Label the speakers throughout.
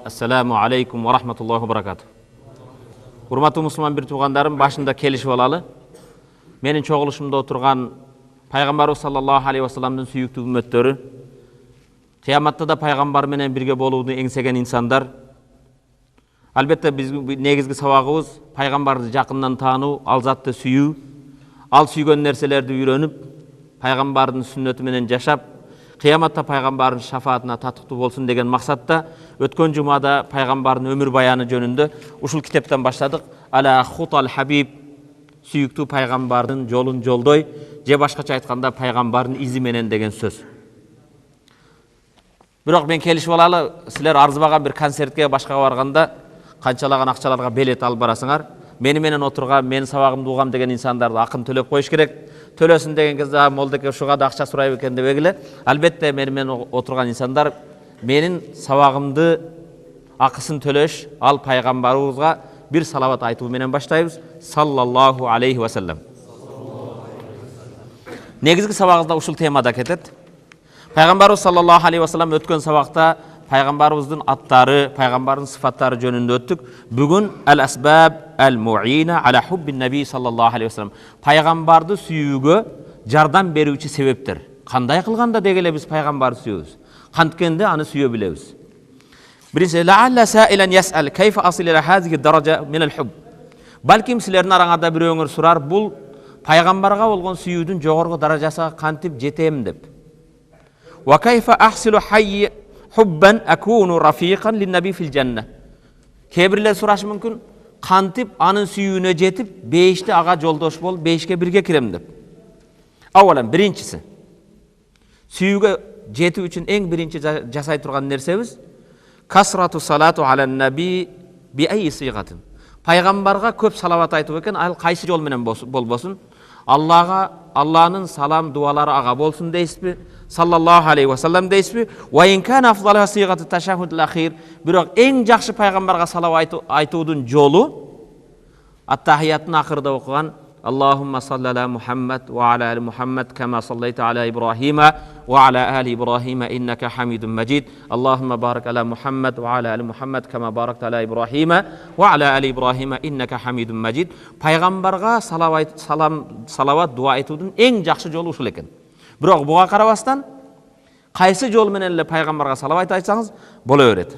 Speaker 1: Ассаламу алейкум ва рахматуллахи ва баракату. Урматтуу мусулман бир туугандарым, башында келишип алалы. Менин чогулушумда отурган Пайгамбарыбыз саллаллаху алейхи ва салламдын сүйүктүү үммөттөрү, кыяматта да пайгамбар менен бирге болууну эңсеген инсандар. Албетте биздин негизги сабагыбыз пайгамбарды жакындан таануу, ал затты сүйүү, ал сүйгөн нерселерди үйрөнүп, пайгамбардын сүннөтү менен жашап, кыяматта пайгамбардын шафаатына татыктуу болсун деген максатта өткөн жумада пайгамбардын өмүр баяны жөнүндө ушул китептен баштадык. Ала хутал хабиб, сүйүктүү пайгамбардын жолун жолдой, же башкача айтканда пайгамбардын изи менен деген сөз. Бирок мен келишип алалы, силер арзыбаган бир концертке башкага барганда канчалаган акчаларга билет алып барасыңар. Мени менен отурган, менин сабагымды угам деген инсандарды акын төлөп коюш керек. Төлөсүн деген кезде молдеке ушуга да акча сурайбы экен деп эгиле. Албетте мени менен отурган инсандар менин сабагымды акысын төлөш, ал пайгамбарыбызга бир салават айтуу менен баштайбыз. Саллаллаху алейхи ва саллам. Негизги сабагыбыз да ушул темада кетет. Пайгамбарыбыз саллаллаху алейхи ва саллам өткөн сабакта пайгамбарыбыздын аттары, пайгамбардын сыфаттары жөнүндө өттүк. Бүгүн ал-асбаб al-mu'ina ala hubbin nabi sallallahu aleyhi ve sellem. Пайгамбарды сүйүүгө жардам берүүчү себептер. Кандай кылганда дегеле биз пайгамбарды сүйөбүз? Канткенде аны сүйө билебиз. Биринчи, ла'алла саилан yas'al kayfa asil ila hadhihi ad-daraja min al-hubb. Балким силердин араңарда бирөөңөр сурар, бул пайгамбарга болгон сүйүүдүн жогорку даражасына кантип жетем деп. Wa kayfa ahsilu hubban akunu rafiqan lin-nabi fil janna. Кээ-бирлер сурашы мүмкүн, кантип анын сүйүүнө жетип, бейиште ага жолдош болуп, бейишке бирге кирем деп. Авалан биринчиси, сүйүүгө жетүү үчүн эң биринчи жасай турган нерсебиз касрату салату алан наби би айи сыйгатын. Пайгамбарга көп салават айтуу экен, ал кайсы жол менен болбосун, Алланын салам дуалары ага болсун дейсизби? Саллаллаху алейхи ва саллам дейсизби? Ва ин кана афдалу сыйгату ташаххуд ал-ахир. Бирок эң жакшы пайгамбарга салават айтуудун жолу ат-тахияттын акырда окуган Аллахумма салли аля Мухаммад ва аля али Мухаммад кама саллайта аля Ибрахима ва аля али Ибрахима иннака хамидун маджид. Аллахумма барик аля Мухаммад ва аля али Мухаммад кама баракта аля Ибрахима ва аля али Ибрахима иннака хамидун маджид. Пайгамбарга салават дуа айтуудун эң жакшы жолу ушул экен. Бирок буга карабастан кайсы жол менен эле пайгамбарга салават айтсаңыз боло берет.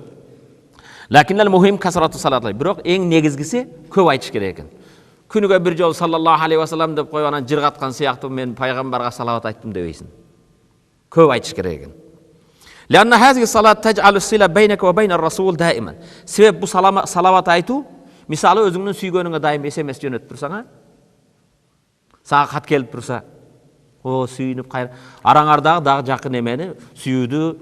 Speaker 1: Лакиннал мухим касрату салатлай. Бирок эң негизгиси көп айтыш керек экен. Күнүгө бир жол саллаллаху алейхи ва саллам деп коюп анан жыргаткан сыяктуу мен пайгамбарга салават айттым дебейсиң. Көп айтыш керек экен. Ланна хазиги салат таджалу сила байнака ва байнар расул даиман. Себеп бу салават айтуу, мисалы өзүңдүн сүйгөнүңө дайым SMS жөнөтүп турсаң, сага кат келип турса, о сүйүнүп кайра араңардагы дагы жакын эмени сүйүүдү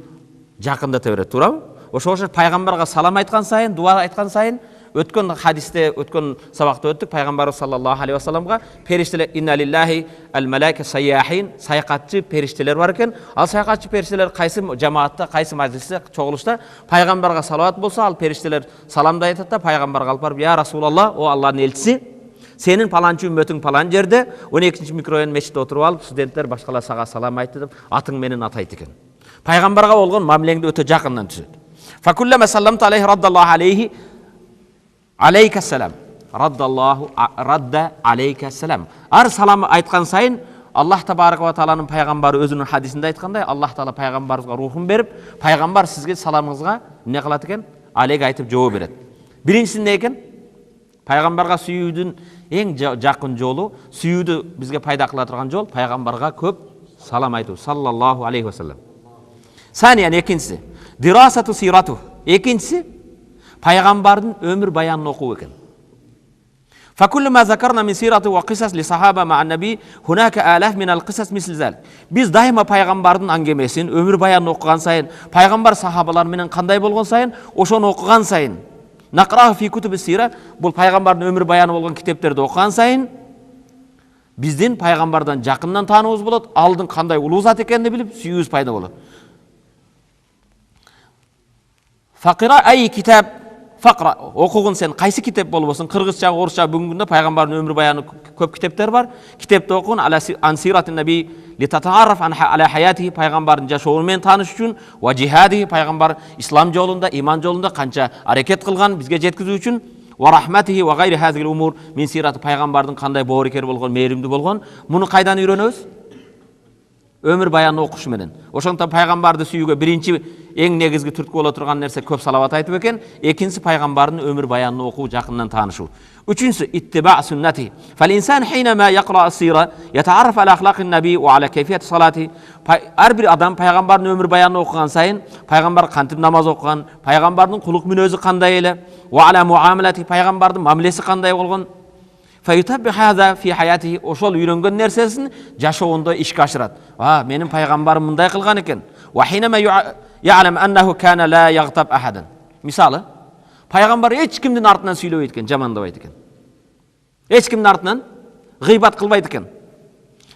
Speaker 1: жакындата берет, туурабы? Ошого пайгамбарга салам айткан сайын, дуа айткан сайын, өткөн хадисте, өткөн сабакта өттүк, пайгамбарыбыз саллаллаху алейхи ва салламга периштелер инна лиллахи ал-малаика сайяхин, саякатчы периштелер бар экен. Ал саякатчы периштелер кайсы жамаатта, кайсы мажлисте, чогулушта пайгамбарга салават болсо, ал периштелер саламды айтат да пайгамбарга алып барып, я Расулаллах, о Аллахтын элчиси, сенин паланчы үммөтүң палан жерде 12-чи микрорайон мечитте отуруп алып, студенттер башкалар сага салам айтты деп, атың менен атайт экен. Пайгамбарга болгон мамилеңди өтө жакындан түзөт. Факуллама салламту алейхи раддаллаху алейхи алейка салам. Радда алейка салам. Ар салам айткан сайын Аллах табарaka ва тааланын пайгамбары өзүнүн хадисинде айткандай, Аллах таала пайгамбарыбызга рухун берип, пайгамбар сизге саламыңызга эмне кылат экен? Алейк айтып жооп берет. Биринчиси эмне экен? Пайгамбарга сүйүүдүн эң жакын жолу, сүйүүдү бизге пайда кыла турган жол пайгамбарга көп салам айтуу. Саллаллаху алейхи ва саллам. Саниян экинчиси дирасату сирату. Экинчиси пайгамбардын өмүр баянын окуу экен. فكل ما ذكرنا من سيرة وقصص لصحابة مع النبي هناك آلاف من القصص مثل ذلك. Biz daima пайгамбардын аңгемесин, өмүр баянын окуган сайын, пайгамбар сахабалар менен кандай болгон сайын, ошону окуган сайын, нақрау фи кутуб сира, бул пайгамбардын өмүр баяны болгон китептерди окуган сайын, биздин пайгамбардан жакындан таануубуз болот, алдын кандай улуу зат экенин билип, сүйүүбүз пайда болот. Фақира ай китап фақра оқуғын сен қайсы китап болбосун, кыргызча, орусча, бүгүнкү күндө пайгамбардын өмүр баяны көп китептер бар. Китепти окугун ан сиратын наби литатаарраф аля хаятихи, пайгамбардын жашоору менен тааныш үчүн, ва жихадихи, пайгамбар ислам жолунда, иман жолунда канча аракет кылган бизге жеткизүү үчүн, ва рахматихи ва гайри хазил умур, мин сираты, пайгамбардын кандай боорукер болгон, мээримдүү болгон. Муну кайдан үйрөнөбүз? Өмүр баянын окуш менен. Ошондон пайгамбарды сүйүүгө биринчи эң негизги түрткү боло турган нерсе көп салават айтып экен. Экинчиси пайгамбардын өмүр баянын окуу, жакындан таанышуу. Үчүнчүсү иттиба суннати. Фал инсан хинама яқра сира ятаарраф аля ахлақин наби ва аля кайфият салати. Ар бир адам пайгамбардын өмүр баянын окуган сайын, пайгамбар кантип намаз окуган, пайгамбардын кулук мүнөзү кандай эле, ва аля муамалати, пайгамбардын мамилеси кандай болгон. Файтабби хаза фи хаятихи, ошол үйрөнгөн нерсесин жашоонда ишке ашырат. Менин пайгамбарым мындай кылган экен. Ва хинама я'лам аннаху кана ла ягтаб ахадан. Мисалы, пайгамбар эч кимдин артынан сүйлөбөйт экен, жамандабайт экен. Эч кимдин артынан гыйбат кылбайт экен.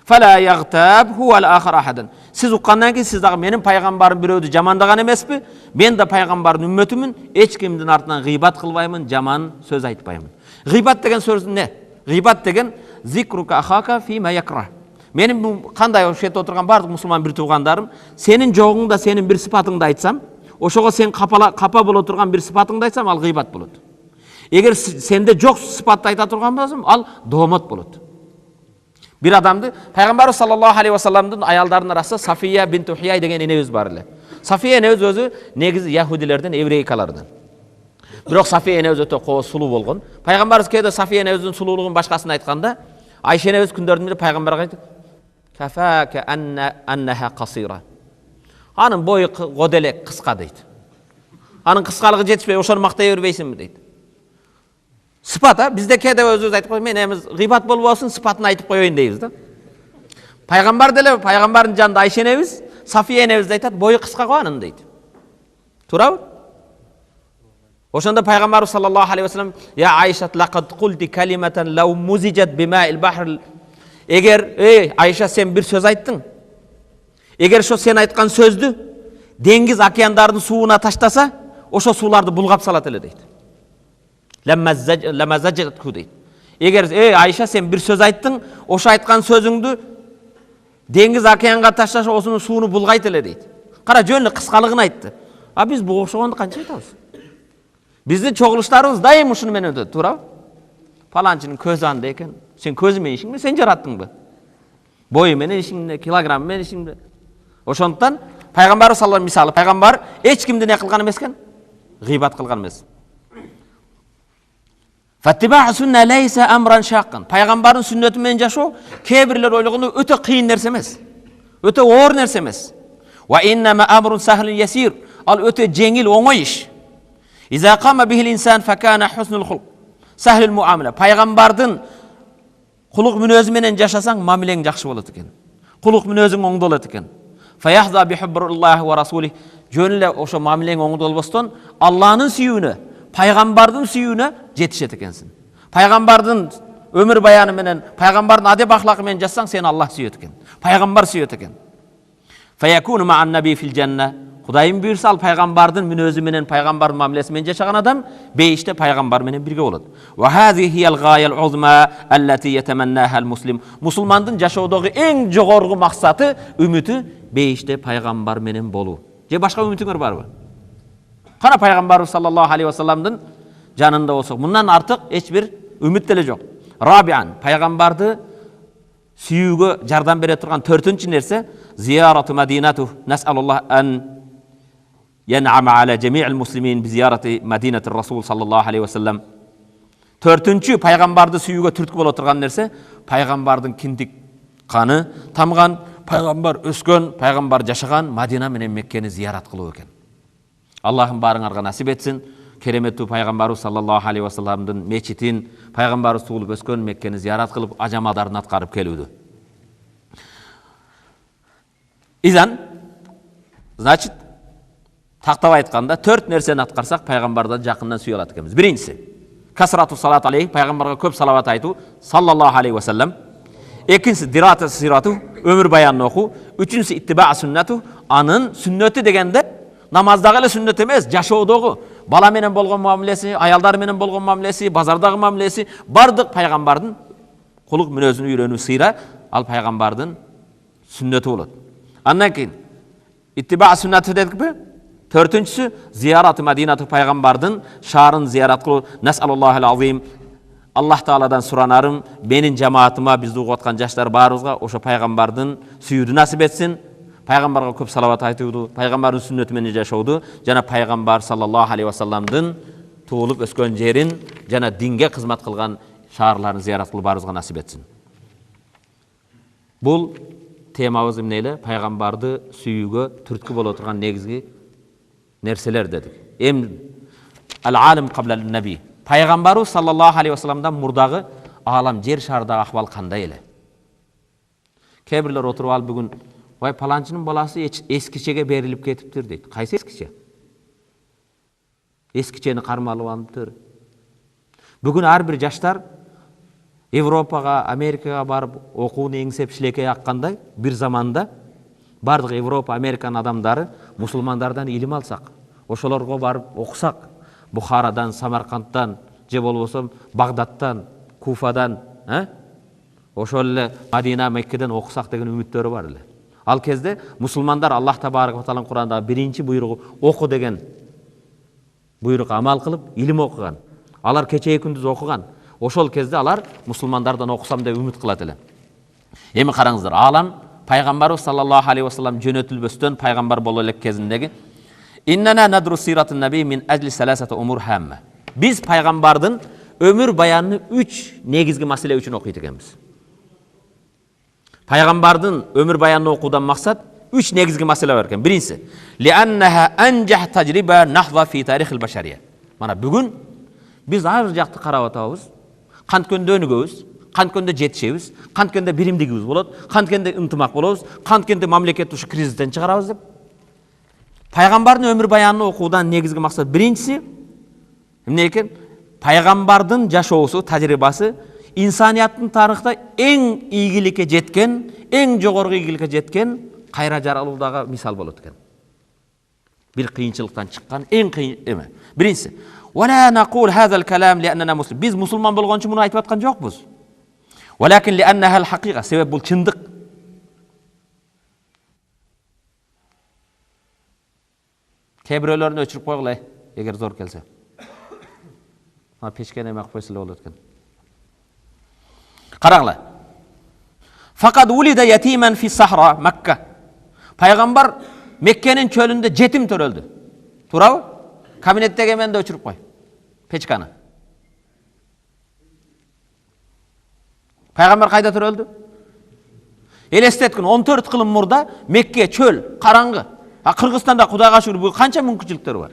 Speaker 1: Фала ягтаб хуа ал-ахар ахадан. Сиз уккандан кийин сиз дагы менин пайгамбарым бирөөдү жамандаган эмеспи? Мен да пайгамбардын үммөтүмүн, эч кимдин артынан гыйбат кылбаймын, жаман сөз айтпаймын. Гыйбат деген сөз эмне? Гыйбат деген зикрука ахака фи ма якра. Менин кандай ошетте отурган бардык мусулман бир туугандарым, сенин жогуңда сенин бир сыпатыңды айтсам, ошого сен капа боло турган бир сыпатыңды айтсам, ал гыйбат болот. Эгер сенде жок сыпатты айта турган болсом, ал доомот болот. Бир адамды пайгамбар саллаллаху алейхи ва салламдын аялдарынын арасында Сафия бинт Ухияй деген энебиз бар эле. Сафия энебиз өзү негизи яхудилерден, еврейкалардан. Бирок Сафия энебиз өтө кооз сулуу болгон. Пайгамбарыбыз кээде Сафия энебиздин сулуулугун башкасын айтканда, Айша энебиз күндөрдүн бири пайгамбарга айтты: "Кафака аннаха касира." Анын бою годелек, кыска дейт. Анын кыскалыгы жетишпей, ошону мактай бербейсиңби дейт. Сыпат, бизде кээде өзүбүз айтып коебуз, мен эмес гыйбат болбосун, сыпатын айтып коеюн дейбиз да. Пайгамбар деле, пайгамбардын жанында Айша энебиз, Сафия энебиз айтат, бою кыска го анын дейт. Туурабы? Ошондо пайгамбар саллаллаху алейхи ва саллам: "Я Айша, лакад култи калиматан лау музижат бимаил бахр." Эгер, Айша, сен бир сөз айттың. Эгер ошо сен айткан сөздү деңиз, океандардын сууна таштаса, ошо сууларды булгап салат эле дейт. Ламазажатку дейт. Эгер, Айша, сен бир сөз айттың, ошо айткан сөзүңдү деңиз, океанга таштаса, осунун сууну булгайт эле дейт. Кара, жөн эле кыскалыгын айтты. Биз бул ошогонду канча айтабыз? Биздин чогулуштарыбыз дайым ушуну менен өтөт, туурабы? Паланчынын көзү андай экен. Сен көзү менен ишиңби, сен жараттыңбы? Бою менен ишиңби, килограмм менен ишиңби? Ошондуктан пайгамбар саллаллаху алейхи, мисалы, пайгамбар эч кимди не кылган эмес экен? Гыйбат кылган эмес. Фаттибаа сунна лейса амран шаккан. Пайгамбардын сүннөтү менен жашоо кээ бирлер ойлогондой өтө кыйын нерсе эмес. Өтө оор нерсе эмес. Ва иннама амрун сахлун ясир. Ал өтө жеңил, оңой иш. Иза кама бихил инсан факана хуснул хулк. Сахлул муамила. Пайгамбардын кулук мүнөзү менен жашасаң, мамилең жакшы болот экен. Кулук мүнөзүң оңдолот экен. Фаяхза бихуббуруллахи ва расулих. Жөн эле ошо мамилең оңдолбостон, Алланын сүйүүнө, пайгамбардын сүйүүнө жетишет экенсиң. Пайгамбардын өмүр баяны менен, пайгамбардын адеп ахлакы менен жасасаң, сени Аллах сүйөт экен. Пайгамбар сүйөт экен. Фаякуну ма'ан наби фил жанна. Кудайым буйрса, ал пайгамбардын мүнөзү менен, пайгамбардын мамилеси менен жашаган адам бейиште пайгамбар менен бирге болот. Ва хази хиял гаял узма аллати ятаманнаха ал-муслим. Мусулмандын жашоодогу эң жогорку максаты, үмүтү бейиште пайгамбар менен болуу. Же башка үмүтүңөр барбы? Кана пайгамбар саллаллаху алейхи ва салламдын жанында болсок, мындан артык эч бир үмүт деле жок. Рабиан, пайгамбарды сүйүүгө жардам бере турган төртүнчү нерсе зиярату мадинату. Нас'алуллах ан ян'ама аля жами'ил муслимин би зиярати мадинати расул саллаллаху алейхи ва саллам. Төртүнчү пайгамбарды сүйүүгө түрткү боло турган нерсе пайгамбардын киндик каны тамган, пайгамбар өскөн, пайгамбар жашаган Мадина менен Меккени зиярат кылуу экен. Аллахым барыңарга насип этсин. Кереметтүү пайгамбарыбыз саллаллаху алейхи ва салламдын мечитин, пайгамбарыбыз туулуп өскөн Меккени зиярат кылып, ажамадарын аткарып келүүдү. Изан, значит, тактап айтканда 4 нерсени аткарсак, пайгамбардан жакындан сүйө алат экенбиз. Биринчиси, касрату салат алейхи, пайгамбарга көп салават айтуу, саллаллаху алейхи ва саллам. Экинчиси, дирату сирату, өмүр баянын окуу. Үчүнчүсү, иттибаа суннату, анын сүннөтү дегенде Намаздагы эле сүннөт эмес, жашоодогу бала менен болгон мамилеси, аялдар менен болгон мамилеси, базардагы мамилеси бардык пайгамбардын кулук мүнөзүн үйрөнүү сыйра, ал пайгамбардын сүннөтү болот. Андан кийин иттиба сүннаты дедикпи? Төртүнчүсү зияраты Мадинаты пайгамбардын шаарын зиярат кылуу. Насаллаллаху алазим. Аллах Тааладан суранарым, менин жамаатыма, бизди угуп аткан жаштар баарыбызга ошо пайгамбардын сүйүүдү насип этсин. Пайгамбарга көп салават айтууду, пайгамбардын сүннөтү менен жашооду жана пайгамбар саллаллаху алейхи вассаламдын туулуп өскөн жерин жана динге кызмат кылган шаарларын зиярат кылып баарыбызга насип этсин. Бул темабыз эмне эле? Пайгамбарды сүйүүгө түрткү боло турган негизги нерселер дедик. Ал-алим кабла наби. Пайгамбарыбыз саллаллаху алейхи вассаламдан мурдагы алам, жер шарындагы акыбал кандай эле? Кээ бирлер отуруп алып бүгүн "Вай паланчынын баласы эскичеге берилип кетиптир" дейт. Кайсы эскиче? Эскичени кармалып алыптыр. Бүгүн ар бир жаштар Европага, Америкага барып окууну эңсеп шилекей аккандай бир заманда бардык Европа, Американын адамдары мусулмандардан илим алсак, ошолорго барып окусак, Бухарадан, Самаркандтан, же болбосо Багдадтан, Куфадан, ошол эле Мадина, Меккеден окусак деген үмүттөрү бар эле. Ал кезде мусулмандар Аллах табарак ва тааланын Курандагы биринчи буйругу оку деген буйрукка амал кылып илим окуган. Алар кечеги күндүз окуган. Ошол кезде алар мусулмандардан окусам деп үмүт кылат эле. Эми караңыздар, алам пайгамбарыбыз саллаллаху алейхи вассалам жөнөтүлбөстөн пайгамбар боло элек кезиндеги иннана надрус сиратын наби мин ажли саласата умур хамма. Биз пайгамбардын өмүр баянын 3 негизги маселе үчүн окуйт экенбиз. Пайгамбардын өмүр баянын окуудан максат 3 негизги маселе бар экен. Биринчиси, лианнаха анжах тажриба нахва фи тарихил башария. Мана бүгүн биз ар жакты карап атабыз. Канткенде өнүгөбүз, канткенде жетишебиз, канткенде биримдигибиз болот, канткенде ынтымак болобуз, канткенде мамлекетти ушу кризистен чыгарабыз деп. Пайгамбардын өмүр баянын окуудан негизги максат биринчиси эмне экен? Пайгамбардын жашоосу, тажрыйбасы инсанияттын тарыхта эң ийгиликке жеткен, эң жогорку ийгиликке жеткен кайра жаралуудагы мисал болот экен. Бир кыйынчылыктан чыккан эң кыйын эме. Биринчиси, ولا نقول هذا الكلام لأننا مسلم. Biz musulman bolgonчу муну айтып аткан жокпуз. ولكن لأنها الحقيقة. Себеп бул чындык. Кээ бирөөлөрүн өчүрүп койгула, эгер зор келсе. Ана печкени эме койсо эле болот экен. Карагыла. Факат улида ятиман фи сахра Макка. Пайгамбар Меккенин чөлүндө жетим төрөлдү. Туурабы? Кабинеттеги эменди өчүрүп кой. Печканы. Пайгамбар кайда төрөлдү? Элестеткин 14 кылым мурда Мекке чөл, караңгы. Кыргызстанда Кудайга шүгүр бул канча мүмкүнчүлүктөр бар.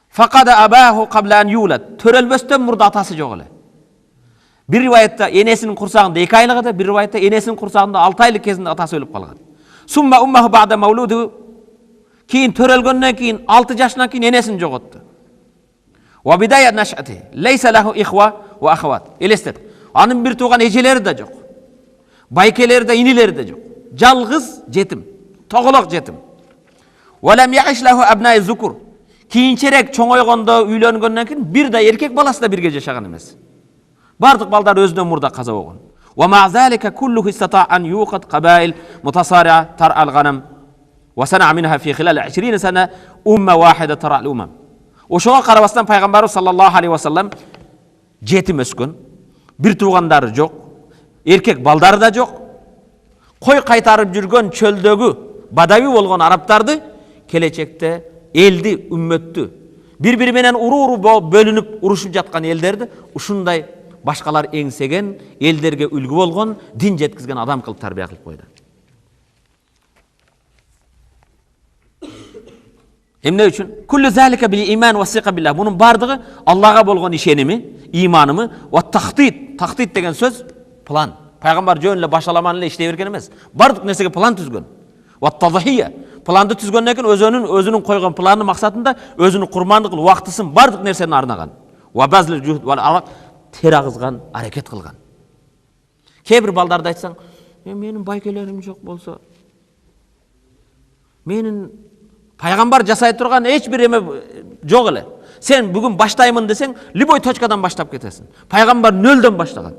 Speaker 1: Факада абаху кабла ан юлат. Төрөлбөстөн мурда атасы жок эле. Бир риваятта энесинин курсагында 2 айлык эде, бир риваятта энесинин курсагында 6 айлык кезинде атасы өлүп калган. Сумма уммаху ба'да мавлуду. Кийин төрөлгөндөн кийин 6 жашынан кийин энесин жоготту. Ва бидая нашати лейса лаху ихва ва ахват. Элестет. Анын бир тууган эжелери да жок. Байкелери да, инилери да жок. Жалгыз жетим, тоголок жетим. Ва лам яиш лаху абнаи зукур. Кийинчерээк чоңойгондо, үйлөнгөндөн кийин бир да эркек баласы да бирге жашаган эмес. Бардык балдар өзүнөн мурда каза болгон. Ва ма залика куллуху истата ан юqad qabail mutasari'a tar'al ghanam. وصنع منها في خلال 20 سنة أمة واحدة ترى الأمم. Ошого карабастан пайгамбарыбыз саллаллаху алейхи вассалам жетим өскөн, бир туугандары жок, эркек балдары да жок. Кой кайтарып жүргөн чөлдөгү бадави болгон арабтарды келечекте элди, үммөттү, бири-бири менен уру-уру бөлүнүп урушуп жаткан элдерди ушундай башкалар эңсеген, элдерге үлгү болгон, дин жеткизген адам кылып тарбия кылып койду. Эмне үчүн? Куллу залика бил иман ва сиқа билlah. Мунун бардыгы Аллага болгон ишеними, иманымы ва тахтит. Тахтит деген сөз план. Пайгамбар жөн эле башаламан эле иштей берген эмес. Бардык нерсеге план түзгөн. Ва тадхия. Планды түзгөндөн кийин өзүнүн койгон планы максатында өзүнүн курмандык кылып, убактысын бардык нерсени арнаган. Ва базлил жухд вал арак тер агызган, аракет кылган. Кээ бир балдарды айтсаң, менин байкелерим жок болсо, менин Пайгамбар жасай турган эч бир эме жок эле. Сен бүгүн баштаймын десең, любой точкадан баштап кетесиң. Пайгамбар нөлдөн баштаган.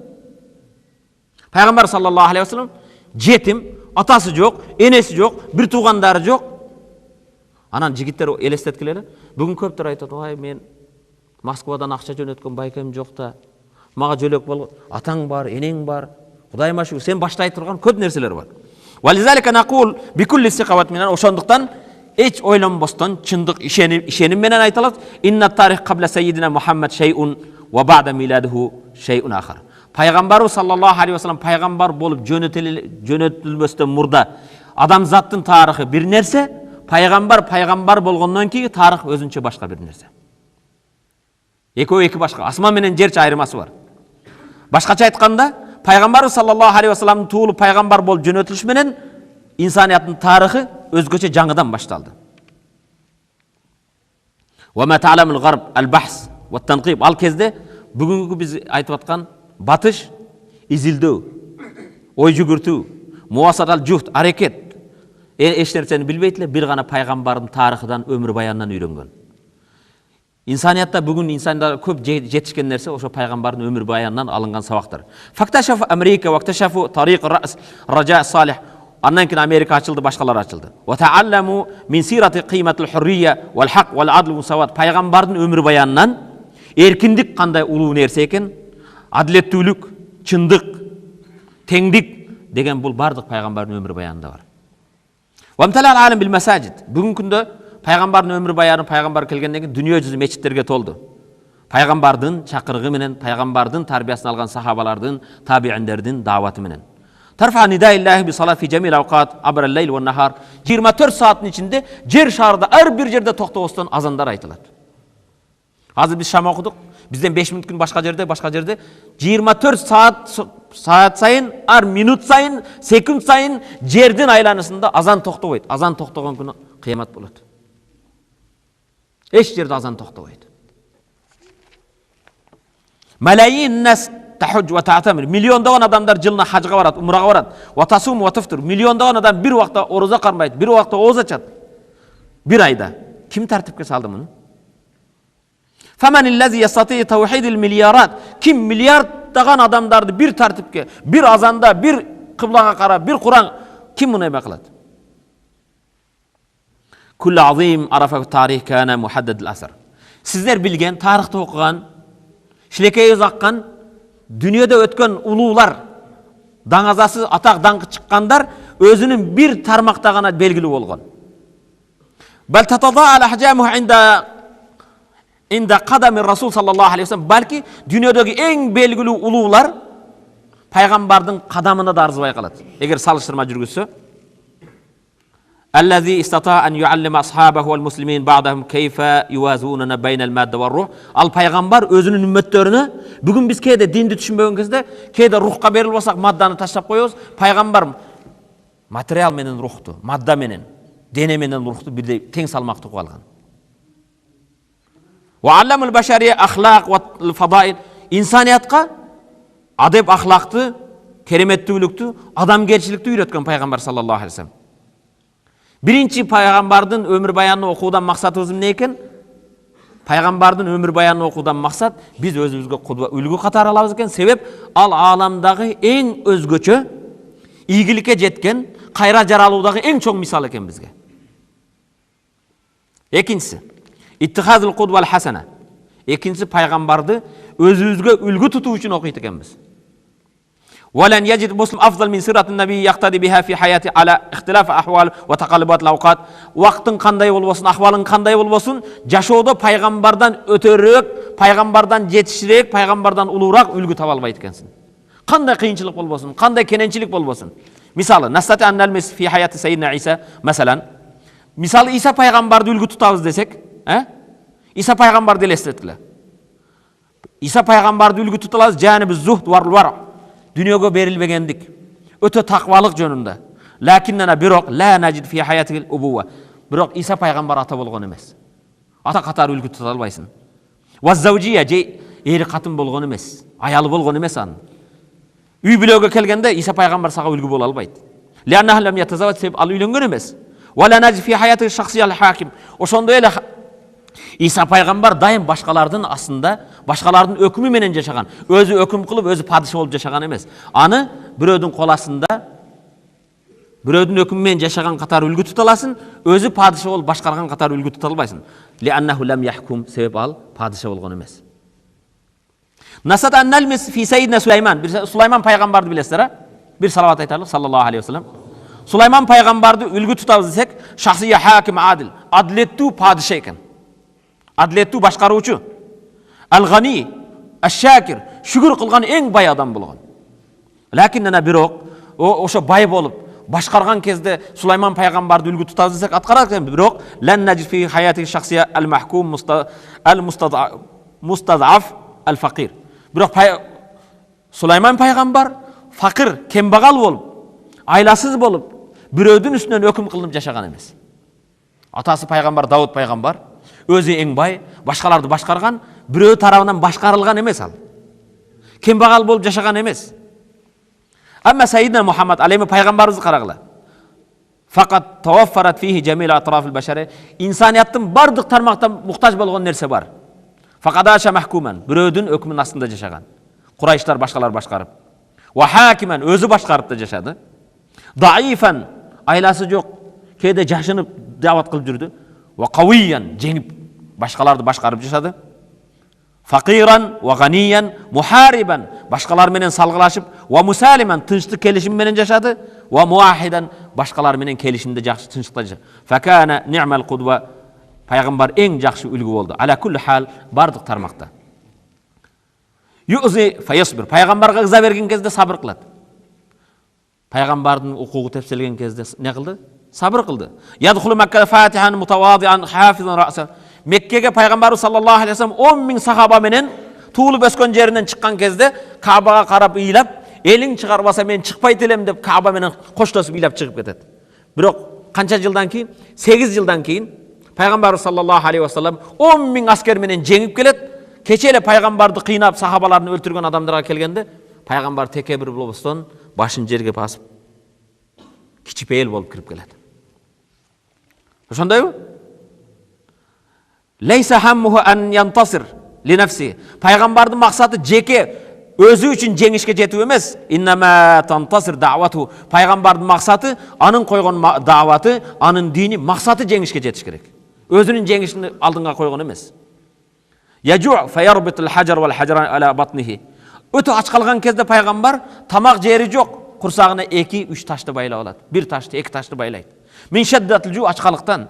Speaker 1: Пайгамбар саллаллаху алейхи вассалам жетим, атасы жок, энеси жок, бир туугандары жок. Анан жигиттер элестеткиле. Бүгүн көптөр айтат, "Ой, мен Москвадан акча жөнөткөн байкем жок да. Мага жөлөк бол, атаң бар, энең бар. Кудайыма шүгүр, сен баштай турган көп нерселер бар." Вализалика нақул бикулли сиқават менен ошондуктан эч ойлонбостон чындык ишеним менен айтылат. Инна тарих кабла сайидина Мухаммад шейун ва ба'да миладиху шейун ахар. Пайгамбарыбыз саллаллаху алейхи вассалам пайгамбар болуп жөнөтүлбөстөн мурда адамзаттын тарыхы бир нерсе, пайгамбар болгондон кийин тарых өзүнчө башка бир нерсе. Экөө эки башка. Асман менен жерчи айырмасы бар. Башкача айтканда, пайгамбарыбыз саллаллаху алейхи вассаламдын туулуп пайгамбар болуп жөнөтүлүшү менен инсанияттын тарыхы өзгөчө жаңыдан башталды. Ва ма та'ламул гарб ал-бахс ва танқиб. Ал кезде бүгүнкү биз айтып аткан батыш, изилдөө, ой жүгүртүү, муасатал жухт, аракет эч нерсени билбейт эле, бир гана пайгамбардын тарыхынан, өмүр баянынан үйрөнгөн. Инсаниятта бүгүн инсандар көп жетишкен нерсе ошо пайгамбардын өмүр баянынан алынган сабактар. Факташаф Америка вакташафу тариq ража салих. Андан кийин Америка ачылды, башкалар ачылды. Ва таалламу мин сирати кыйматул хуррия вал хак вал адл ва сават. Пайгамбардын өмүр баянынан эркиндик кандай улуу нерсе экен, адилеттүүлүк, чындык, теңдик деген бул бардык пайгамбардын өмүр баянында бар. Ва мталал алим бил масажид. Бүгүнкү күндө пайгамбардын өмүр баяны, пайгамбар келгенден кийин дүйнө жүзү мечиттерге толду. Пайгамбардын чакырыгы менен, пайгамбардын тарбиясын алган сахабалардын, табииндердин даваты менен. Тарфа нидаиллахи би салат фи жамил авqat абр al-layl ва нахар. 24 сааттын ичинде жер шарында ар бир жерде токтобостон азандар айтылат. Азыр биз шам окудук. Бизден 5 мүнөт күн башка жерде 24 саат сайын, ар минут сайын, секунд сайын жердин айланысында азан токтобойт. Азан токтогон күнү кыямат болот. Эч жерде азан токтобойт. Малайин нас тахуж ва та'тамир. Миллиондогон адамдар жылына хажга барат, умрага барат. Ва тасум ва тафтир. Миллиондогон адам бир убакта ороза кармайт, бир убакта ооз ачат. Бир айда. Ким тартипке салды муну? Фаман аллази ястати тавхид al-миллиарат. Ким миллиарддаган адамдарды бир тартипке, бир азанда, бир кыблага карап, бир Куран ким муну эме кылат? Куллу азим арафа тарих кана мухаддад al-asr. Сиздер билген, тарыхты окуган, шилекейиз аккан, дүниеде өткөн улуулар, даңазасы, атак даңкы чыккандар өзүнүн бир тармакта гана белгилүү болгон. Бал татадаал ахжаму инда qadami Rasul sallallahu aleyhi ve sellem. Balki dünyadagi eng belgilүү улуулар пайгамбардын кадамына да арзыбай калат. Эгер салыштырма жүргүзсө, الذي استطاع أن يعلم أصحابه والمسلمين بعضهم كيف يوازنون بين المادة والروح. Ал пайгамбар өзүнүн үммөттөрүнө бүгүн биз кээде динди түшүнбөгөн кезде кээде рухка берилип болсак мадданы таштап коебуз. Пайгамбар материал менен рухту, мадда менен, дене менен рухту бирдей тең салмактуу кылып алган. Ва алламул башария ахлак ва фадаил. Инсаниятка адеп ахлакты, кереметтүүлүктү, адамгерчиликти үйрөткөн пайгамбар саллаллаху алейхи ва саллям. Биринчи пайгамбардын өмүр баянын окуудан максатыбыз эмне экен? Пайгамбардын өмүр баянын окуудан максат биз өзүбүзгө кудва үлгү катары алабыз экен. Себеп ал ааламдагы эң өзгөчө, ийгиликке жеткен, кайра жаралуудагы эң чоң мисал экен бизге. Экинчиси иттихазул кудва ал-хасана. Экинчиси пайгамбарды өзүбүзгө үлгү тутуу үчүн окуйт экенбиз. ولن يجد مسلم أفضل من سيرة النبي يقتدي بها في حياته على اختلاف أحوال وتقلبات الأوقات. Вакыттын кандай болбосун, ахвалын кандай болбосун, жашоодо пайгамбардан өтөрөөк, пайгамбардан жетиширээк, пайгамбардан улуураак үлгү таба албайт экенсиң. Кандай кыйынчылык болбосун, кандай кененчилик болбосун. Мисалы, настати анналмис фи хаяти сайидина Иса, масалан, мисалы Иса пайгамбарды үлгү тутабыз десек, Иса пайгамбарды элестеткиле. Иса пайгамбарды үлгү туталабыз, жаны биз зухд вар вара. Дүниөгө берилбегендик, өтө таквалык жөнүндө. Лакиннана бирок ла наджид фи хаятил убува. Бирок Иса пайгамбар ата болгон эмес. Ата катары үлгү тута албайсың. Ва заужия же эри катын болгон эмес, аялы болгон эмес анын. Үй бүлөгө келгенде Иса пайгамбар сага үлгү боло албайт. Лянна лам ятазават себеп ал үйлөнгөн эмес. Вала наджи фи хаяти шахсия хаким. Ошондой эле Иса пайгамбар дайым башкалардын астында, башкалардын өкүмү менен жашаган. Өзү өкүм кылып, өзү падыша болуп жашаган эмес. Аны бирөөдүн кол астында, бирөөдүн өкүмү менен жашаган катары үлгү тута аласың, өзү падыша болуп башкарган катары үлгү тута албайсың. Ли аннаху лам яхкум, себеп ал падыша болгон эмес. Насат анналмис фи сайидна Сулайман. Сулайман пайгамбарды билесиздер, а? Бир салават айтайлык саллаллаху алейхи вассалам. Сулайман пайгамбарды үлгү тутабыз десек, шахсия хаким адил, адилеттүү падыша экен. Адилеттүү башкаруучу. Ал-гани, аш-шакир, шүгүр кылган эң бай адам болгон. Лакин ана бирок ошо бай болуп башкарган кезде Сулайман пайгамбарды үлгү тутабыз десек аткарат экен, бирок лан наджи фи хаяти шахсия ал-махкум мустад'аф ал-факир. Бирок Сулайман пайгамбар факир, кембагал болуп, айласыз болуп, бирөөдүн үстүнөн өкүм кылынып жашаган эмес. Атасы пайгамбар Дауд пайгамбар өзү эң бай, башкаларды башкарган, бирөө тарабынан башкарылган эмес ал. Кембагал болуп жашаган эмес. Амма Сайидна Мухаммад алейхи пайгамбарыбызды карагыла. Факат таваффарат фихи жамил атрафил башари. Инсанияттын бардык тармактан муктаж болгон нерсе бар. Факадаша махкуман, бирөөдүн өкүмүнүн астында жашаган. Курайштар башкалар башкарып. Ва хакиман, өзү башкарып да жашады. Даифан, айласы жок, кээде жашынып дават кылып жүрдү. Ва кавиян, жеңип башкаларды башкарып жашады. Факиран ва ганиян мухарибан, башкалар менен салгылашып, ва мусалиман, тынчтык келишим менен жашады. Ва муахидан, башкалар менен келишимде жакшы тынчтыкта жашады. Факана ни'мал кудва, пайгамбар эң жакшы үлгү болду. Ала кулли хал, бардык тармакта. Юзи фаясбир, пайгамбарга ыза берген кезде сабыр кылат. Пайгамбардын укугу тепселген кезде не кылды? Сабыр кылды. Ядхулу Макка фатихан мутавадиан хафизан раса. Меккеге пайгамбар саллаллаху алейхи вассалам 10.000 сахаба менен туулуп өскөн жеринен чыккан кезде Каабага карап ыйлап, элиң чыгарбаса мен чыкпайт элем деп Кааба менен коштосуп ыйлап чыгып кетет. Бирок канча жылдан кийин, 8 жылдан кийин пайгамбар саллаллаху алейхи вассалам 10.000 аскер менен жеңип келет. Кече эле пайгамбарды кыйнап сахабаларын өлтүргөн адамдарга келгенде пайгамбар текебир болбостон башын жерге басып кичипейил болуп кирип келет. Ошондойбу? Лейса хаммуху ан янтасир ли нафси. Пайгамбардын максаты жеке өзү үчүн жеңишке жетүү эмес. Иннама тантасир даъвату. Пайгамбардын максаты, анын койгон дааваты, анын дини максаты жеңишке жетиш керек. Өзүнүн жеңишин алдыңга койгон эмес. Яжу фаярбитул хаджар вал хаджран ала батнихи. Өтө ач калган кезде пайгамбар тамак жери жок, курсагына 2-3 ташты байлап алат. Бир ташты, 2 ташты байлайт. Мин шаддатул жу, ач калыктан.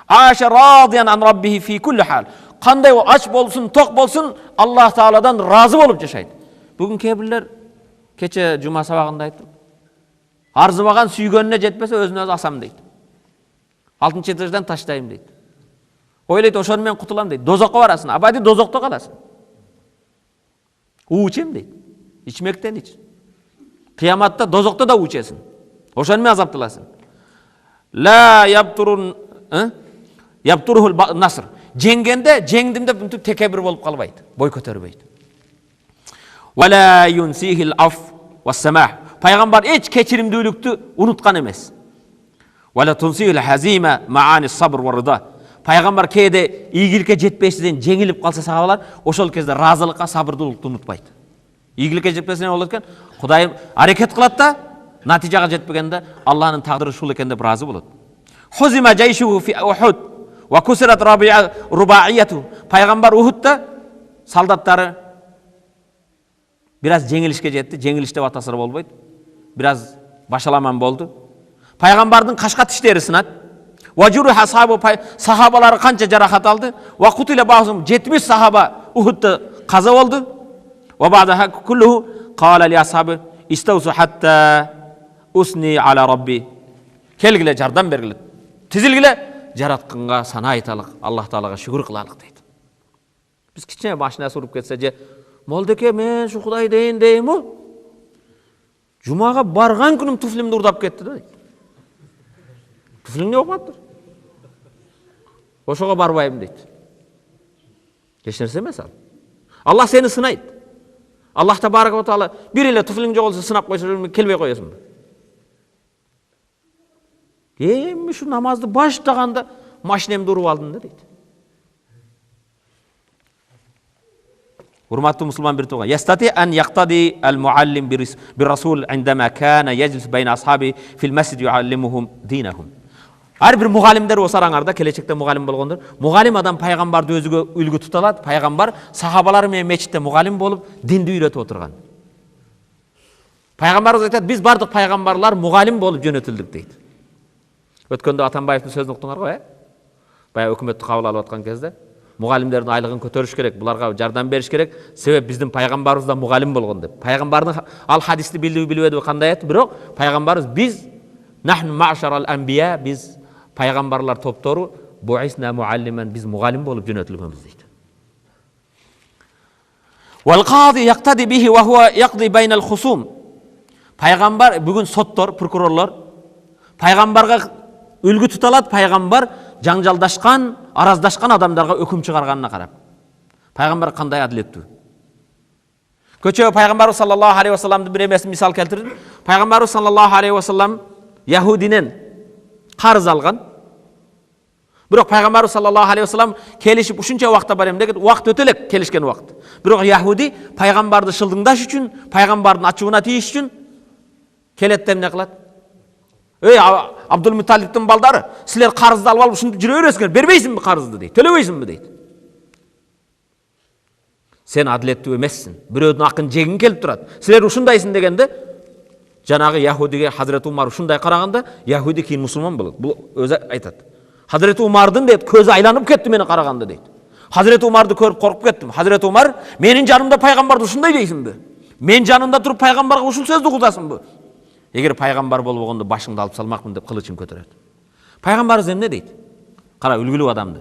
Speaker 1: Аша радиян ан раббихи фи кулли хал. Кандай ач болсун, ток болсун, Аллах Тааладан разы болуп жашайт. Бүгүн кебирлер кече жума сабагында айттым. Арзымаган сүйгөнүнө жетпесе өзүнө өзү асам дейт. 6-чы этаждан таштайм дейт. Ойлайт, ошону мен кутулам дейт. Дозокко барасың, абади дозокто каласың. Уучем дейт. Ичмектен ич. Кыяматта дозокто да уучесиң. Ошону менен азапталасың. Ла ябтурухул наср. Жеңгенде, жеңдим деп мынтип текебир болуп калбайт. Бой көтөрбөйт. Вала юнсихил аф вас-самах. Пайгамбар эч кечиримдүүлүктү унуткан эмес. Вала тунсихил хазима маани сабр ва рida. Пайгамбар кээде ийгиликке жетпештен жеңилип калса сахабалар, ошол кезде разылыкка, сабырдуулукту унутпайт. Ийгиликке жетпесинен болот экен, Кудайым аракет кылат да, натыйжага жетпегенде Аллахтын тагдыры ушул экен деп разы болот. Хузима жайшуху фи Ухуд ва кусират рубаияту. Пайгамбар Ухудта солдаттары бираз жеңилишке жетти, жеңилиште батасыр болбойт. Бираз башаламан болду. Пайгамбардын кашка тиштери сынат. Важуру хасабу, сахабалары канча жаракат алды. Ва кутила баъзум, 70 сахаба Ухудта каза болду. Ва баъдаха куллуху кала ли асхаби истаусу хатта усни ала рабби. Келгиле, жардам бергиле, тизилгиле, жаратканга сана айталык, Аллах Таалага шүгүр кылалык дейт. Биз кичине машина суруп кетсе же, молдеке мен шу Кудай дейин деймби? Жумага барган күнүм туфлимди урдап кетти дейт. Туфлиң не болуптур? Ошого барбайм дейт. Эч нерсе эмес ал. Аллах сени сынайт. Аллах табарак ва таала бир эле туфлиң жоголсо сынап койсо келбей коесуңбу? Эми ушу намазды баштаганда машинемди уруп алдым да дейт. Урматтуу мусулман бир тууган. Ястати ан яктади ал-муаллим бир-расул индама кана яжлис байна асхаби фил масjid юаллимухум динахум. Ар бир мугалимдер осараңарда, келечекте мугалим болгондор, мугалим адам пайгамбарды өзүгө үлгү тута алат. Пайгамбар сахабалары менен мечитте мугалим болуп динди үйрөтүп отурган. Пайгамбарыбыз айтат, биз бардык пайгамбарлар мугалим болуп жөнөтүлдүк дейт. Өткөндө Атамбаевдин сөзүн уктуңар го, Бая өкмөттү кабыл алып аткан кезде мугалимдердин айлыгын көтөрүш керек, буларга жардам бериш керек. Себеп биздин пайгамбарыбыз да мугалим болгон деп. Пайгамбардын ал хадисти билбеди кандай айтты, бирок пайгамбарыбыз биз нахну ма'шарал анбия, биз пайгамбарлар топтору буисна муаллиман, биз мугалим болуп жөнөтүлгөнбүз дейт. Вал qazi yaqtadi bihi wa huwa yaqdi bayna al-khusum. Пайгамбар бүгүн соттор, прокурорлор пайгамбарга үлгү тута алат. Пайгамбар жаңжалдашкан, араздашкан адамдарга өкүм чыгарганына карап. Пайгамбар кандай адилеттүү. Көчө пайгамбар саллаллаху алейхи вассаламдын бир эмесин мисал келтирдим. Пайгамбар саллаллаху алейхи вассалам яһудинен карыз алган. Бирок пайгамбар саллаллаху алейхи вассалам келишип ушунча убакта барам деген, убакыт өтө элек келишкен убакыт. Бирок яһуди пайгамбарды шылдыңдаш үчүн, пайгамбардын ачууна тийиш үчүн келет деп эмне кылат? Абдулмуталиптин балдары, силер карызды алып ушунтип жүрө бересиңер, бербейсиңби карызды дейт, төлөбөйсиңби дейт. Сен адилеттүү эмессиң, бирөөдүн акын жегиң келип турат. Силер ушундайсың дегенде, жанагы яһудиге Хазрет Умар ушундай караганда, яһуди кийин мусулман болот. Бул өзү айтат. Хазрет Умардын дейт, көзү айланып кетти мени караганда дейт. Хазрет Умарды көрүп коркуп кеттим. Хазрет Умар, менин жанымда пайгамбарды ушундай дейсиңби? Мен жанымда туруп пайгамбарга ушул сөздү угутасыңбы? Эгер пайгамбар болбогондо башыңды алып салмакмын деп кылычын көтөрөт. Пайгамбарыбыз эмне дейт? Кара, үлгүлүү адамды.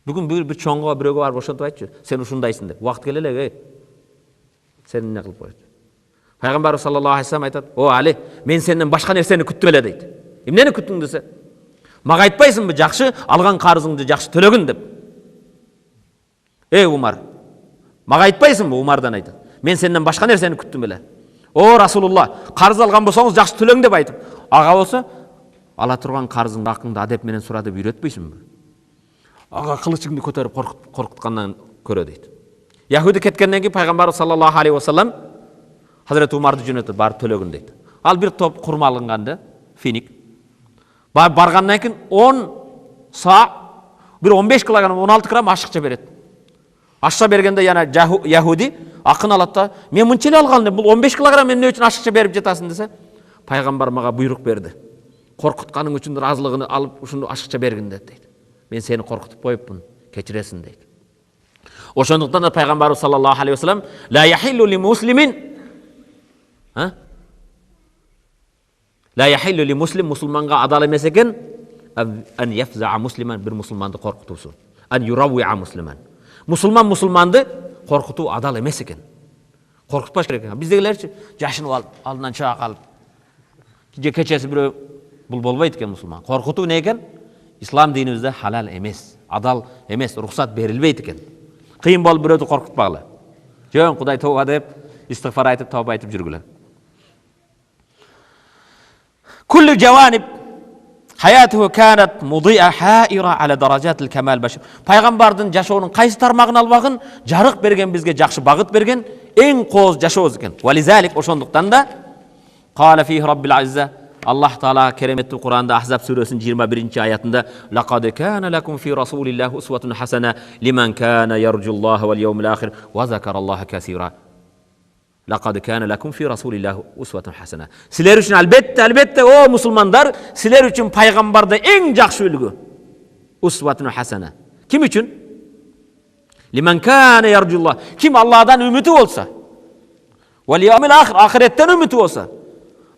Speaker 1: Бүгүн бир чоңго бирөөгө барып ошентип айтчу, сен ушундайсың деп. Убакыт келе элек, сен эмне кылып коет? Пайгамбар саллаллаху алейхи вассалам айтат, "О Али, мен сенден башка нерсени күттүм эле" дейт. Эмнени күттүң десе? Мага айтпайсыңбы, жакшы, алган карызыңды жакшы төлөгүн деп. Умар, мага айтпайсыңбы? Умардан айтат. Мен сенден башка нерсени күттүм эле. О Расулулла, карыз алган болсоңуз жакшы төлөң деп айтып. Ага болсо, ала турган карызыңды акыңды адеп менен сура деп үйрөтпөйсүңбү? Ага кылычыңды көтөрүп коркуткандан көрө дейт. Яһуди кеткенден кийин пайгамбар саллаллаху алейхи вассалам Хазрет Умарды жөнөтүп барып төлөгүн дейт. Ал бир топ курма алынганда, финик. Баргандан кийин 10 са, бир 15 килограмм, 16 грамм ашыкча берет. Ашыкча бергенде яна яһуди акын алат да, мен мынча эле алган, бул 15 килограмм эмне үчүн ашыкча берип жатасың десе, пайгамбар мага буйрук берди. Коркутканың үчүн разылыгын алып ушуну ашыкча бергин дейт. Мен сени коркутуп коюпмун, кечиресиң дейт. Ошондуктан да пайгамбар саллаллаху алейхи вассалам ла яхиллу ли муслимин ла яхиллу ли муслим, мусулманга адал эмес экен ан яфза муслиман, бир мусулманды коркутуусу. Ан юравиа муслиман. Мусулманды коркутуу адал эмес экен. Коркутпаш керек экен. Биздегилерчи жашынып алып, алдынан чыга калып, кечеси бирөө, бул болбойт экен мусулман. Коркутуу не экен? Ислам динибизде халал эмес, адал эмес, рухсат берилбейт экен. Кыйын болуп бирөөдү коркутпагыла. Жөн Кудай тооба деп, истигфар айтып, тооба айтып жүргүлө. Kullu javanib hayatuhu kanat mudi'a ha'ira ala darajatil kamal bashar. Paygambardын жашоонун кайсы тармагын албагын жарык берген, бизге жакшы багыт берген, эң кооз жашоо экен. Вализалик, ошондуктан да qala fihi rabbil azza, Аллах Таала кереметтүү Куранда Ахзаб сүрөсүнүн 21-аятында laqad kana lakum fi rasulillahi uswatun hasana liman kana yarjullaha wal yawmil akhir wa zakarallaha kaseera. Laqad kana lakum fi rasulillahi uswatun hasana. Силер үчүн албетте о мусулмандар, силер үчүн пайгамбарда эң жакшы үлгү. Uswatun hasana. Ким үчүн? Liman kana yarjullah. Ким Аллахдан үмүтү болса. Wal yawmil akhir, ахиреттен үмүтү болса.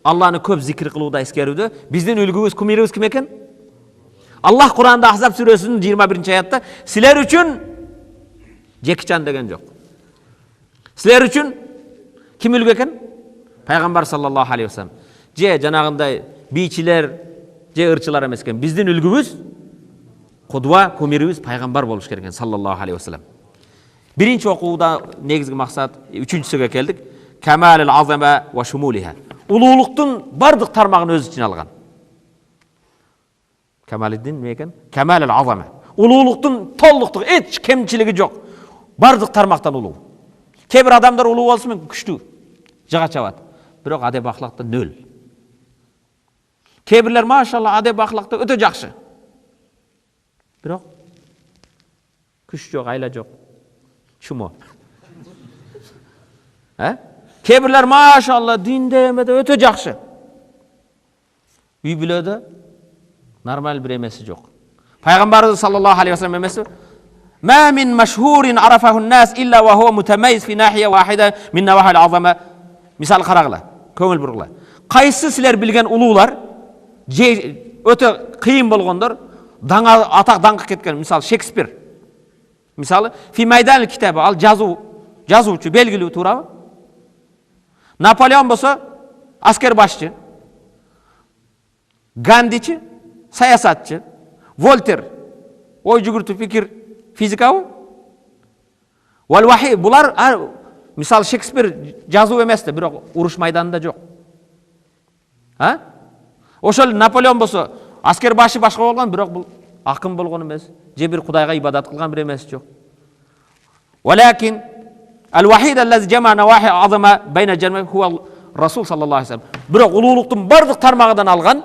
Speaker 1: Алланы көп зикир кылууда, эскерүүдө биздин үлгүбүз, кумирибиз ким экен? Аллах Куранда Ахзаб сүрөсүнүн 21-аятта силер үчүн жекичан деген жок. Силер үчүн ким үлгү экен? Пайгамбар саллаллаху алейхи вассалам. Же жанагындай бийчилер, же ырчылар эмес экен. Биздин үлгүбүз, кудва, кумирибиз пайгамбар болуш керек экен саллаллаху алейхи вассалам. Биринчи окууда негизги максат, үчүнчүсүгө келдик. Камалul азама ва шумулиха. Улуулуктун бардык тармагын өз ичине алган. Камалиддин не екен? Камал ал-азама. Улуулуктун толуктугу, эч кемчилиги жок. Бардык тармактан улуу. Кейбир адамдар улуу болсун мен күчтүү, жага чабат. Бирок адеп ахлакта нөл. Кейбирлер машалла адеп ахлакта өтө жакшы. Бирок күч жок, айла жок. Чумо. Кейбирлер машалла динде эмеде өтө жакшы. Үй бүлөдө нормал бир эмеси жок. Пайгамбарыбыз саллаллаху алейхи ва саллям эмеси: "Ма мин машхурин арафаху ан-нас илля ва хува мутамайиз фи нахия вахида мин навахил азама." Мисал карагыла, көңүл бургула. Кайсы силер билген улуулар өтө кыйын болгондор, даңа атак даңкы кеткен, мисал Шекспир. Мисалы фи майдан китабы, ал жазуучу, белгилүү, туурабы? Наполеон болсо аскер башчы, Гандичи саясатчы, Вольтер ой жүгүртүү пикир физикабы? Вал-вахи булар мисал Шекспир жазуу эмес-ти, бирок уруш майданында жок. Ошол Наполеон болсо аскер башы башка болгон, бирок бул акын болгон эмес, же бир кудайга ибадат кылган бир эмес жок. Валакин al-wahid allazi jama'a nawahi azama bayna al-jami' huwa Rasul sallallahu aleyhi ve sellem. Бирок улуулуктун бардык тармагынан алган,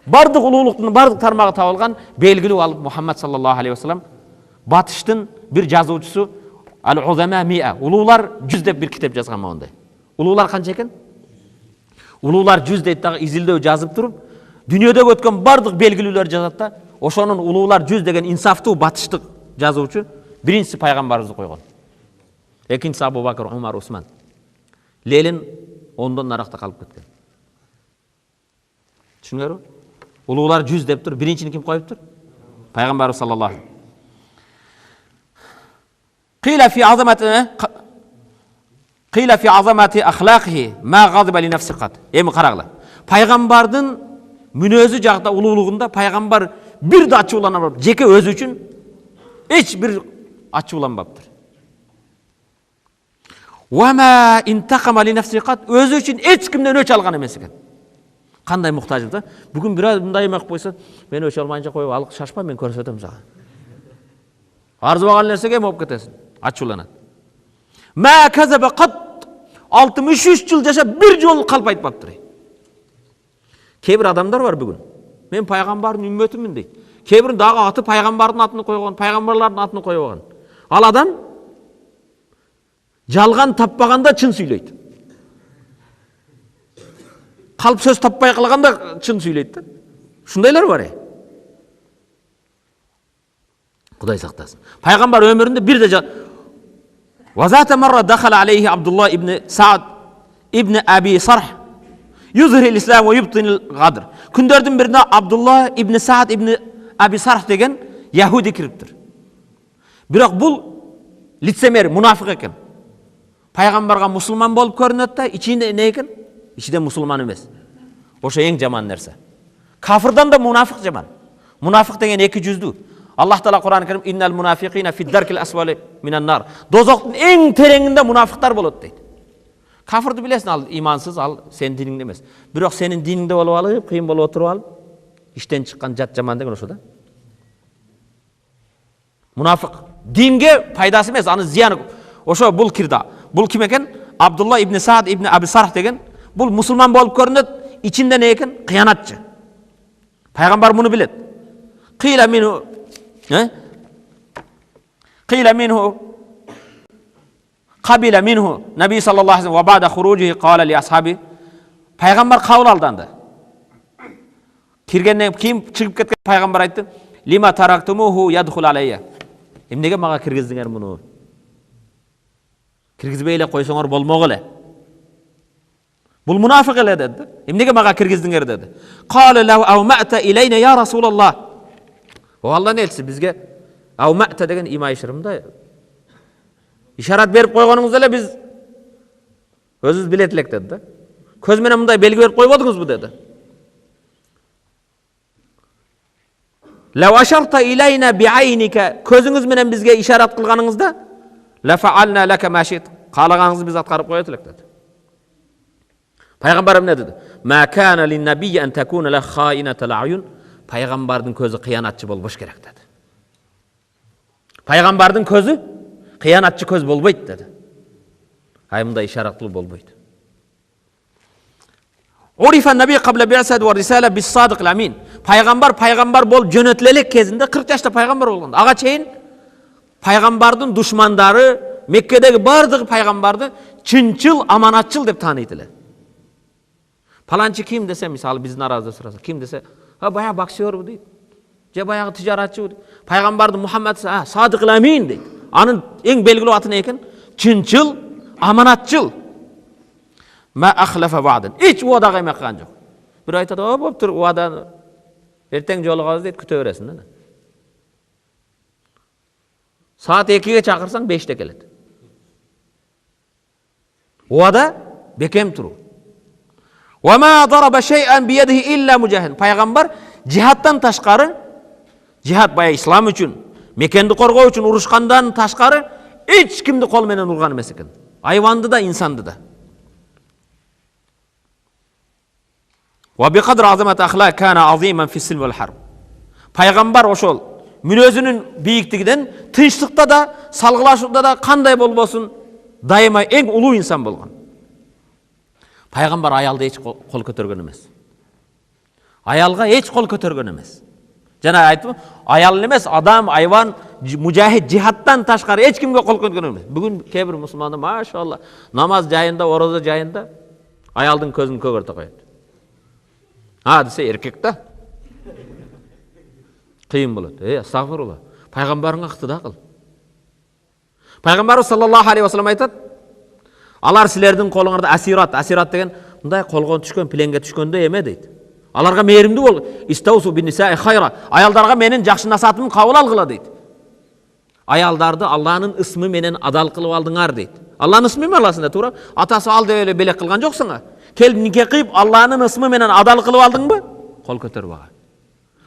Speaker 1: бардык улуулуктун бардык тармагы табылган белгилүү ал Мухаммад саллаллаху алейхи ва саллям. Батыштын бир жазуучусу al-uzama 100, улуулар 100 деп бир китеп жазган мондай. Улуулар канча экен? Улуулар 100 дейт дагы изилдөө жазып туруп, дүйнөдөгө өткөн бардык белгилүүлөр жазат да, ошонун улуулар 100 деген инсафтуу батыштык жазуучу биринчиси пайгамбарыбызды койгон. Экинчиси Абу Бакыр, Умар, Усман. Ленин ондон наракта калып кеткен. Түшүнүңөрбү? Улуулар 100 деп тур, биринчини ким коюптур? Пайгамбарыбыз саллаллаху алейхи. Qila fi azamati akhlaqihi ma ghadiba li nafsi qat. Эми карагыла. Пайгамбардын мүнөзү жакта улуулугунда пайгамбар бир да ачууланбап, жеке өзү үчүн эч бир ачууланбаптыр. Wa ma intaqama li nafsi qat, өзү үчүн эч кимден өч алган эмес экен. Кандай муктаждык да? Бүгүн бир мындай эмек койсо, мен өч алмайынча коюп, ал шашпа, мен көрсөтөм сага. Арзыбаган нерсеге эме болуп кетесиң, ачууланат. Ма казаба qat, 63 жыл жашап бир жол калп айтпаптыр. Кейбир адамдар бар бүгүн. Мен пайгамбардын үммөтүмүн дейт. Кейбир дагы аты пайгамбардын атын койгон, пайгамбарлардын атын койгон. Ал адам жалган таппаганда чын сүйлөйт. Калп сөз таппай калганда чын сүйлөйт да. Ушундайлар бар. Кудай сактасын. Пайгамбар өмүрүндө бир да وذات مرة دخل عليه عبد الله ابن سعد ابن أبي صرح يظهر الإسلام ويبطن الغدر. Күндөрдүн биринде Абдулла ибн Саад ибн Аби Сарх деген яхуди кириптир. Бирок бул лицемер, мунафик экен. Пайгамбарга мусулман болуп көрүнөт да, ичинде эмне экен? Ичинде мусулман эмес. Ошо эң жаман нерсе. Кафирдан да мунафик жаман. Мунафик деген эки жүздүү. Аллах Таала Кур'ан-ы Керим «Иннал мунафиқина фи даркил асвали минан нар». Дозоктун эң тереңинде мунафиктар болот дейт. Кафирди билесиң, ал имансыз, ал сенин диниңде эмес. Бирок сенин диниңде болуп алып, кыйын болуп отуруп алып, иштен чыккан жат жаман деген ошо да. Мунафик динге пайдасы эмес, аны зыяны. Ошо бул кирда. Бул ким экен? Абдулла ибн Саад ибн Аби Сарх деген. Бул мусулман болуп көрүнөт, ичинде не экен? Кыянатчы. Пайгамбар муну билет. Кыйла мину قيل منه قبل منه نبي صلى الله عليه وسلم وبعد خروجه قال لأصحابه Пайгамбар кабыл алды анда. Киргенден кийин чыгып кеткен пайгамбар айтты: "Лима тарактумуху ядхул алайя." Эмнеге мага киргиздиңер муну? Киргизбей эле койсоңор болмок эле. Бул мунафик эле деди. Эмнеге мага киргиздиңер деди. "Qala law awma'ta ilayna ya Rasulullah." O Allah'ın elçisi bizge avma'ta деген има ишарамда ишарат берип койгонуңуз эле биз өзүбүз билет элек деди да. Көз менен мындай белги берип койбодуңузбу деди. "Law asharta ilayna bi'aynika", көзүңүз менен бизге ишарат кылганыңызда "la fa'alna laka ma shi'ta", каалаганыңызды биз аткарып коет элек деди. Пайгамбар эмне деди? "Ma kana lin-nabiyyi an takuna la kha'inatul a'yun", пайгамбардын көзү кыянатчы болбош керек dedi. Пайгамбардын көзү кыянатчы көз болбойт dedi. Ай мындай ишара кылып болбойт. Урифа наби кабла би'сад ва рисала бис-садиq al-amin. Пайгамбар болуп жөнөтүлө элек кезинде 40 жашта пайгамбар болгон. Ага чейин пайгамбардын душмандары Меккедеги бардыгы пайгамбарды чынчыл, аманатчыл деп тааныйт эле. Паланчы ким десе, мисалы биздин арабызда сураса, ким десе, баягы боксер дейт. Же баягы тижаратчы дейт. Пайгамбарды Мухаммад с.а.в дейт. Анын эң белгилүү аты не экен? Чынчыл, аманатчыл. Ма ахлафа бa'дан. Эч уада каймаккан жок. Бир айтат, болуптур, уада эртең жолугабыз дейт, күтө бересиң да. Saat 2'ye çakırsan 5'te келет. Uada bekem turu. وَمَا ضَرَبَ شَيْئًا بِيَدِهِ إِلَّا مُجَاهِدٍ. Пайгамбар жихаттан ташкары, жихат бая ислам үчүн, мекенди коргоо үчүн урушкандан ташкары эч кимди кол менен урган эмес экен. Айванды да, инсанды да. وَبِقَدْرِ عَظَمَةِ أَخْلَاقٍ كَانَ عَظِيمًا فِي السِّلْمِ وَالْحَرْبِ. Пайгамбар ошол мүнөзүнүн бийиктигинен тынчтыкта да, салгылашууда да кандай болбосун дайыма эң улуу инсан болгон. Пайгамбар аялды эч кол көтөргөн эмес. Аялга эч кол көтөргөн эмес. Жана айттым, аял эмес, адам, айван, мужахид, жихаттан ташкары эч кимге кол көтөргөн эмес. Бүгүн кээ бир мусулмандар машалла намаз жайында, орозо жайында аялдын көзүн көгөртө коет. Десе эркек да. Кыйын болот. Астагфирулла. Пайгамбарыңа ыктыда кыл. Пайгамбар саллаллаху алейхи ва саллям айтат: "Алар силердин колуңарда асират деген мындай колгон түшкөн, пленге түшкөндөй эме" дейт. Аларга мээримдүү бол. Истаусу бин-нисаи хайра. Аялдарга менин жакшы насаатымды кабыл алгыла дейт. Аялдарды Алланын ысмы менен адал кылып алдыңар дейт. Алланын ысмы менен аласың да, туура. Атасы ал деп эле белек кылган жоксуңа. Кел нике кыйып Алланын ысмы менен адал кылып алдыңбы? Кол көтөрүп ага.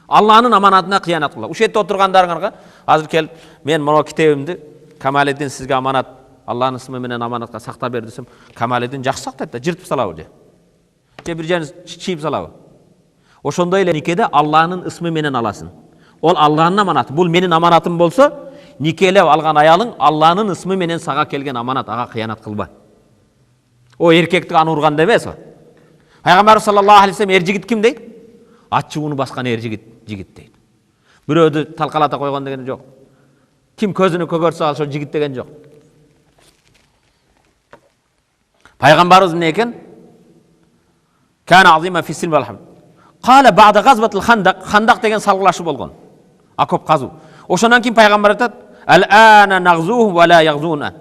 Speaker 1: Алланын аманатына кыянат кылба. Ушетте отургандарыңарга азыр келип, мен мына китебимди Камалидин сизге аманат, Алланын ысмы менен аманатка сактап бер десем, Камалидин жакшы сактайт да, жыртып салабы же. Же бир жерин чийип салабы. Ошондой эле никеде Алланын ысмы менен аласың. Ол Алланын аманаты. Бул менин аманатым болсо, никелеп алган аялың Алланын ысмы менен сага келген аманат, ага кыянат кылба. О эркектик аны урганда эмес. Пайгамбар саллаллаху алейхи ва саллям эр-жигит ким дейт? Аччууну баскан эр-жигит дейт. Бирөөдү талкалата койгон деген жок. Ким көзүнө көгөрсө ал ошо жигит деген жок. Пайгамбарыбыз эмне экен? Кана азима фи силм вал хам. Кала ба'да газватил хандак деген салгылашы болгон. Акоп казуу. Ошондан кийин пайгамбар айтат: "Ал-ана нагзуху ва ла ягзуна."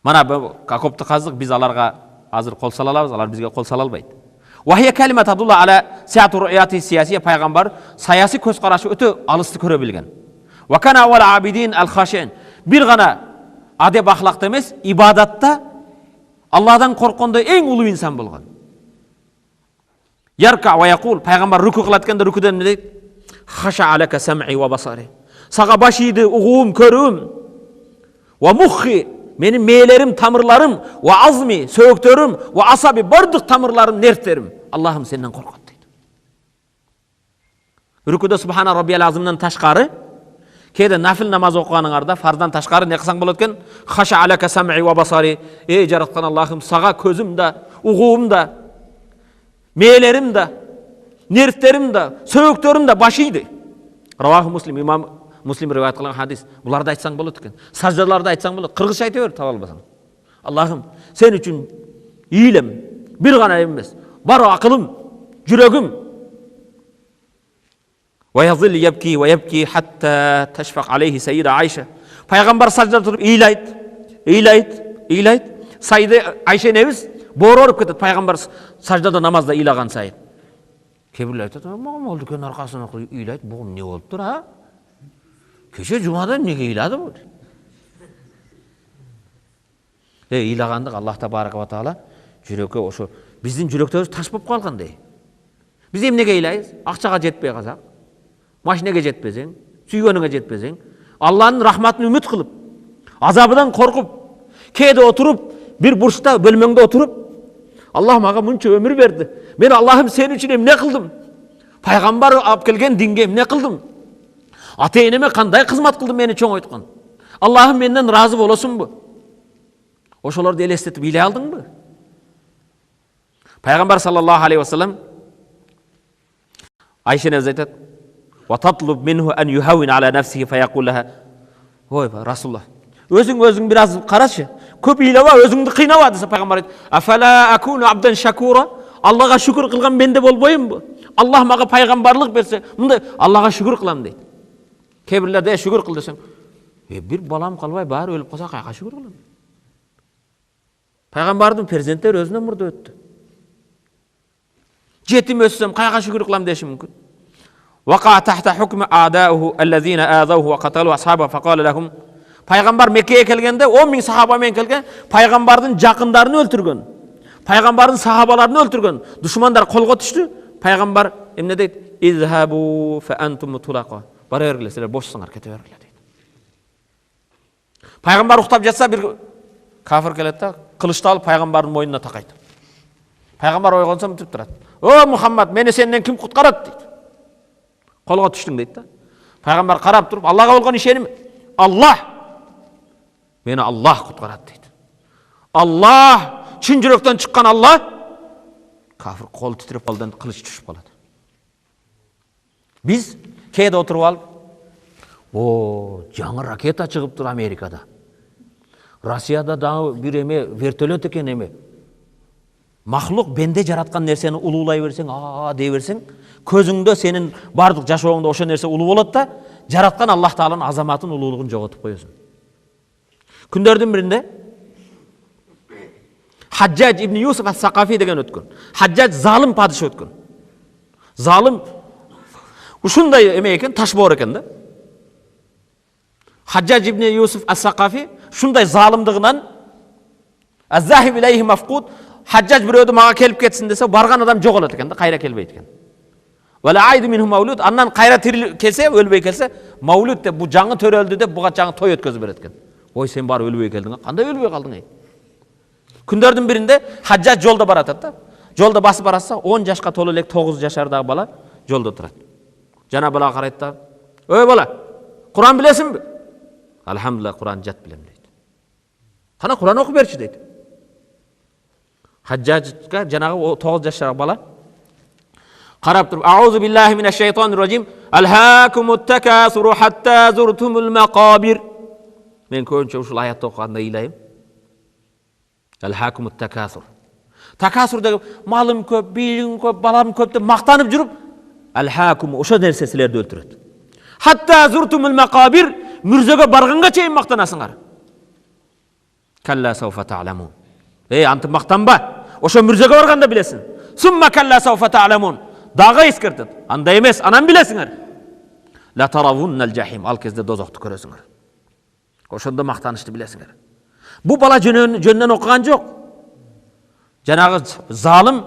Speaker 1: Мана акопты каздык, биз аларга азыр кол сала алабыз, алар бизге кол сала албайт. Ва хия калима тадулла ала сиату ру'яти сиясия. Пайгамбар саясий көз карашы өтө алысты көрө билген. Ва кана аввал абидин ал-хашин. Бир гана адеп ахлакта эмес, ибадатта Алладан коркондой эң улуу инсан болгон. Ярка ва якул. Пайгамбар руку кылат эткенде рукудан эмне дейт? Хаша алака сам'i ва басари. Сага башиды, угуум, көрүүм. Ва мухи, менин мээлерим, тамырларым, ва азми, сөөктөрүм, ва асаби, бардык тамырларым, нервтерим. Аллахым сенден коркот дейт. Рукуда субхана раббиял азимден ташкары, кээде нафил намаз окуганыңарда фарздан ташкары не кылсаң болот экен? Хаша алака сам'i ва басари. Эй жараткан Аллахым, сага көзүм да, угуум да, мээлерим да, нервтерим да, сөөктөрүм да башийды. Раваху Муслим, имам Муслим риваят кылган хадис. Буларды айтсаң болот экен. Саждаларды айтсаң болот. Кыргызча айта бер, таба албасаң. Аллахым, сен үчүн ийлем, бир гана эмес, бар акылым, жүрөгүм. Ва язил ябки ва ябки хатта ташфак алейхи сайида Айша. Пайгамбар саждада туруп ыйлайт. Сайда Айша небиз боороруп кетет. Пайгамбар саждада намазда ыйлаган сайын. Кебирлер айтат: "Мага болду экен аркасына ыйлайт, бу эмне болуптур, а? Кеше жумада эмнеге ыйлады бу?" Ыйлагандык Аллах табарак ва таала жүрөккө ошо биздин жүрөктөрүбүз таш болуп калгандай. Биз эмнеге ыйлайбыз? Акчага жетпей калсак, машинеге жетпесең, сүйгөнүңө жетпесең, Алланын рахматын үмүт кылып, азабынан коркуп, кээде отуруп, бир бурчта бөлмөңдө отуруп, Аллах мага мынча өмүр берди. Мен Аллахым сен үчүн эмне кылдым? Пайгамбар алып келген динге эмне кылдым? Ата-энеме кандай кызмат кылдым мени чоң айткан? Аллахым менден разы болосунбу? Ошолорду элестетип биле алдыңбы? Пайгамбар саллаллаху алейхи вассалам Айшенебиз айтат: "Ва татлуб минху ан юхавин ала нафсихи фаяқул лаха". Ой, Расулуллах, өзүң бир аз карашы. Көп ыйлаба, өзүңдү кыйнава десе пайгамбар айтат: "Афала акуну абдан шакура?" Аллага шүкүр кылган менде болбоймбу? Аллах мага пайгамбарлык берсе, мындай Аллага шүкүр кылам дейт. Кээ бирлерде шүкүр кыл десең, бир балам калбай баары өлүп калса кайга шүкүр кылам? Пайгамбардын перзенттери өзүнөн мурда өттү. Жетим өссөм кайга шүкүр кылам деши мүмкүн. Ваqa tahta hukm a'da'uhu allazina a'dawhu wa qatalu ashabahu faqala lahum. Пайгамбар Меккеге келгенде 10 000 сахаба менен келген, пайгамбардын жакындарын өлтүргөн, пайгамбардын сахабаларын өлтүргөн душмандар колго түштү. Пайгамбар эмне дейт? Изхабу fa antum tulaqa. Бара бергиле, силер бошсуңар, кете бергиле дейт. Пайгамбар уктап жатса бир кафир келет да, кылычты алып пайгамбардын мойнуна такайт. Пайгамбар ойгонсо мынтип турат: "О Мухаммад, мени сенден ким куткарат?" дейт. Колго түштүң дейт да. Пайгамбар карап туруп: "Аллага болгон ишеним, Аллах мени Аллах куткарат" дейт. Аллах, чын жүрөктөн чыккан Аллах. Кафир кол титиреп колдон кылыч түшүп калат. Биз кээде отуруп алып, жаңы ракета чыгыптыр Америкада. Россияда дагы бир эме вертолет экен эме. Махлук бенде жараткан нерсени улуулай берсең, дей берсең, көзүңдө сенин бардык жашооңдо ошо нерсе улуу болот да, жараткан Аллах Тааланын азаматын, улуулугун жоготуп коесуң. Күндөрдүн биринде Хаджаж ибн Юсуф с.а.в деген өткөн. Хаджаж залым падыша өткөн. Залым ушундай эме экен, ташбоор экен да. Хаджаж ибн Юсуф с.а.в шундай залымдыгынан az-zahib ilayhi mafqud. Хаджаж бирөөдү мага келип кетсин десе, барган адам жоголот экен да, кайра келбейт экен. Вала айду минху маулуд, андан кайра тирил келсе, өлбөй келсе, маулуд деп бу жаңы төрөлдү деп буга жаңы той өткөзүп берет экен. Ой, сен бары өлбөй келдиң, кандай өлбөй калдың эй? Күндөрдүн биринде Хаджаж жолдо баратат да. Жолдо басып баратса, 10 жашка толо элек 9 жашардагы бала жолдо турат. Жана бала карайт да: "Ой бала, Куран билесиңби?" "Алхамдулилlah, Куран жат билем" дейт. "Кана Куран окуп берчи" дейт. Хаджажга жанагы 9 жашар бала карап туруп: "Аузу биллахи минаш шайтанир ражим. Алхакумут такасуру хатта зуртумул мaqabir." Мен көбүнчө ушул аятты окуганда ыйлайм. Алхакумут такасур. Такасур деген малым көп, бийлигим көп, балам көп деп мактанып жүрүп, алхакум ошо нерсе силерди өлтүрөт. Хатта зуртумул мaqabir, мүрзөгө барганга чейин мактанасыңар. Калла сауфа та'ламун. Антып мактанба. Ошо мүрзөгө барганда билесиң. Сумма калла сауфа та'ламун. Дагы эскертет. Андай эмес, анан билесиңер. Ла таравуннал жахим. Ал кезде дозокту көрөсүңөр. Ошондо мактанышты билесиңер. Бу бала жөнүнөн окуган жок. Жанагы залым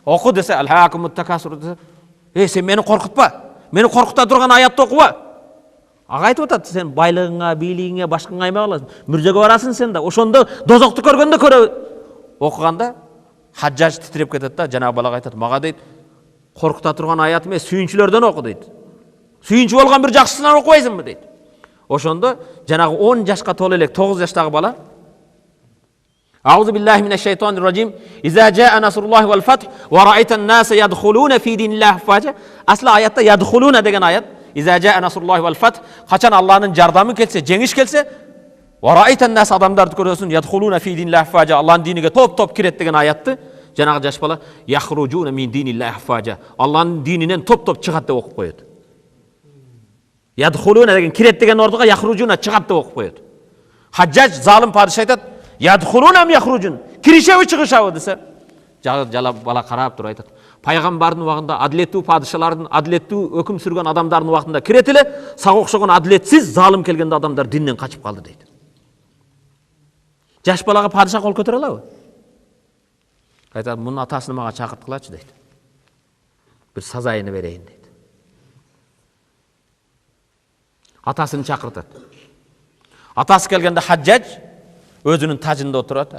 Speaker 1: оку десе, алхакумут такасур десе, сен мени коркутпа. Мени коркута турган аятты окуба. Ага айтып атат, сен байлыгыңа, бийлигиңе, башкаңа аймак аласың. Мүрзөгө барасың сен да. Ошондо дозокту көргөндө көрө. Окуганда Хаджаж титиреп кетет да, жанагы балага айтат: "Мага дейт, коркута турган аят эмес, сүйүнчүлөрдөн оку" дейт. "Сүйүнчү болгон бир жакшысынан окубайсыңбы" дейт. Ошондо жанагы 10 жашка толо элек 9 жаштагы бала: "Аузу биллахи минаш шайтанир ражим. Иза жаа насруллахи вал фатх ва раайтан наса ядхулуна фи диниллахи фажа." Асла аятта ядхулуна деген аят. Иза жаа насруллахи вал фатх, качан Аллахтын жардамы келсе, жеңиш келсе, ва раайтан нас адамдарды көрөсүң, ядхулуна фи диниллахи фажа, Аллахтын диниге топ-топ кирет деген аятты жанагы жаш бала яхруджуна мин диниллахи фажа, Аллахтын дининен топ-топ чыгат деп окуп коет. Ядхулуна деген кирет деген ордуга яхруджуна чыгат деп окуп коет. Хаджаж залым падыша айтат: "Ядхулуна ам яхруджун." Киришеби чыгышабы десе, жала бала карап туруп айтат: "Пайгамбардын убагында адилеттүү падышалардын, адилеттүү өкүм сүргөн адамдардын убагында кирет эле, сага окшогон адилетсиз залым келгенде адамдар динден качып калды" дейт. Жаш балага падыша кол көтөрө алабы? Айтат: "Мунун атасын мага чакырткылачы" дейт. "Бир сазайыны берейин" дейт. Атасын чакыртат. Атасы келгенде Хаджаж өзүнүн тажында отурат,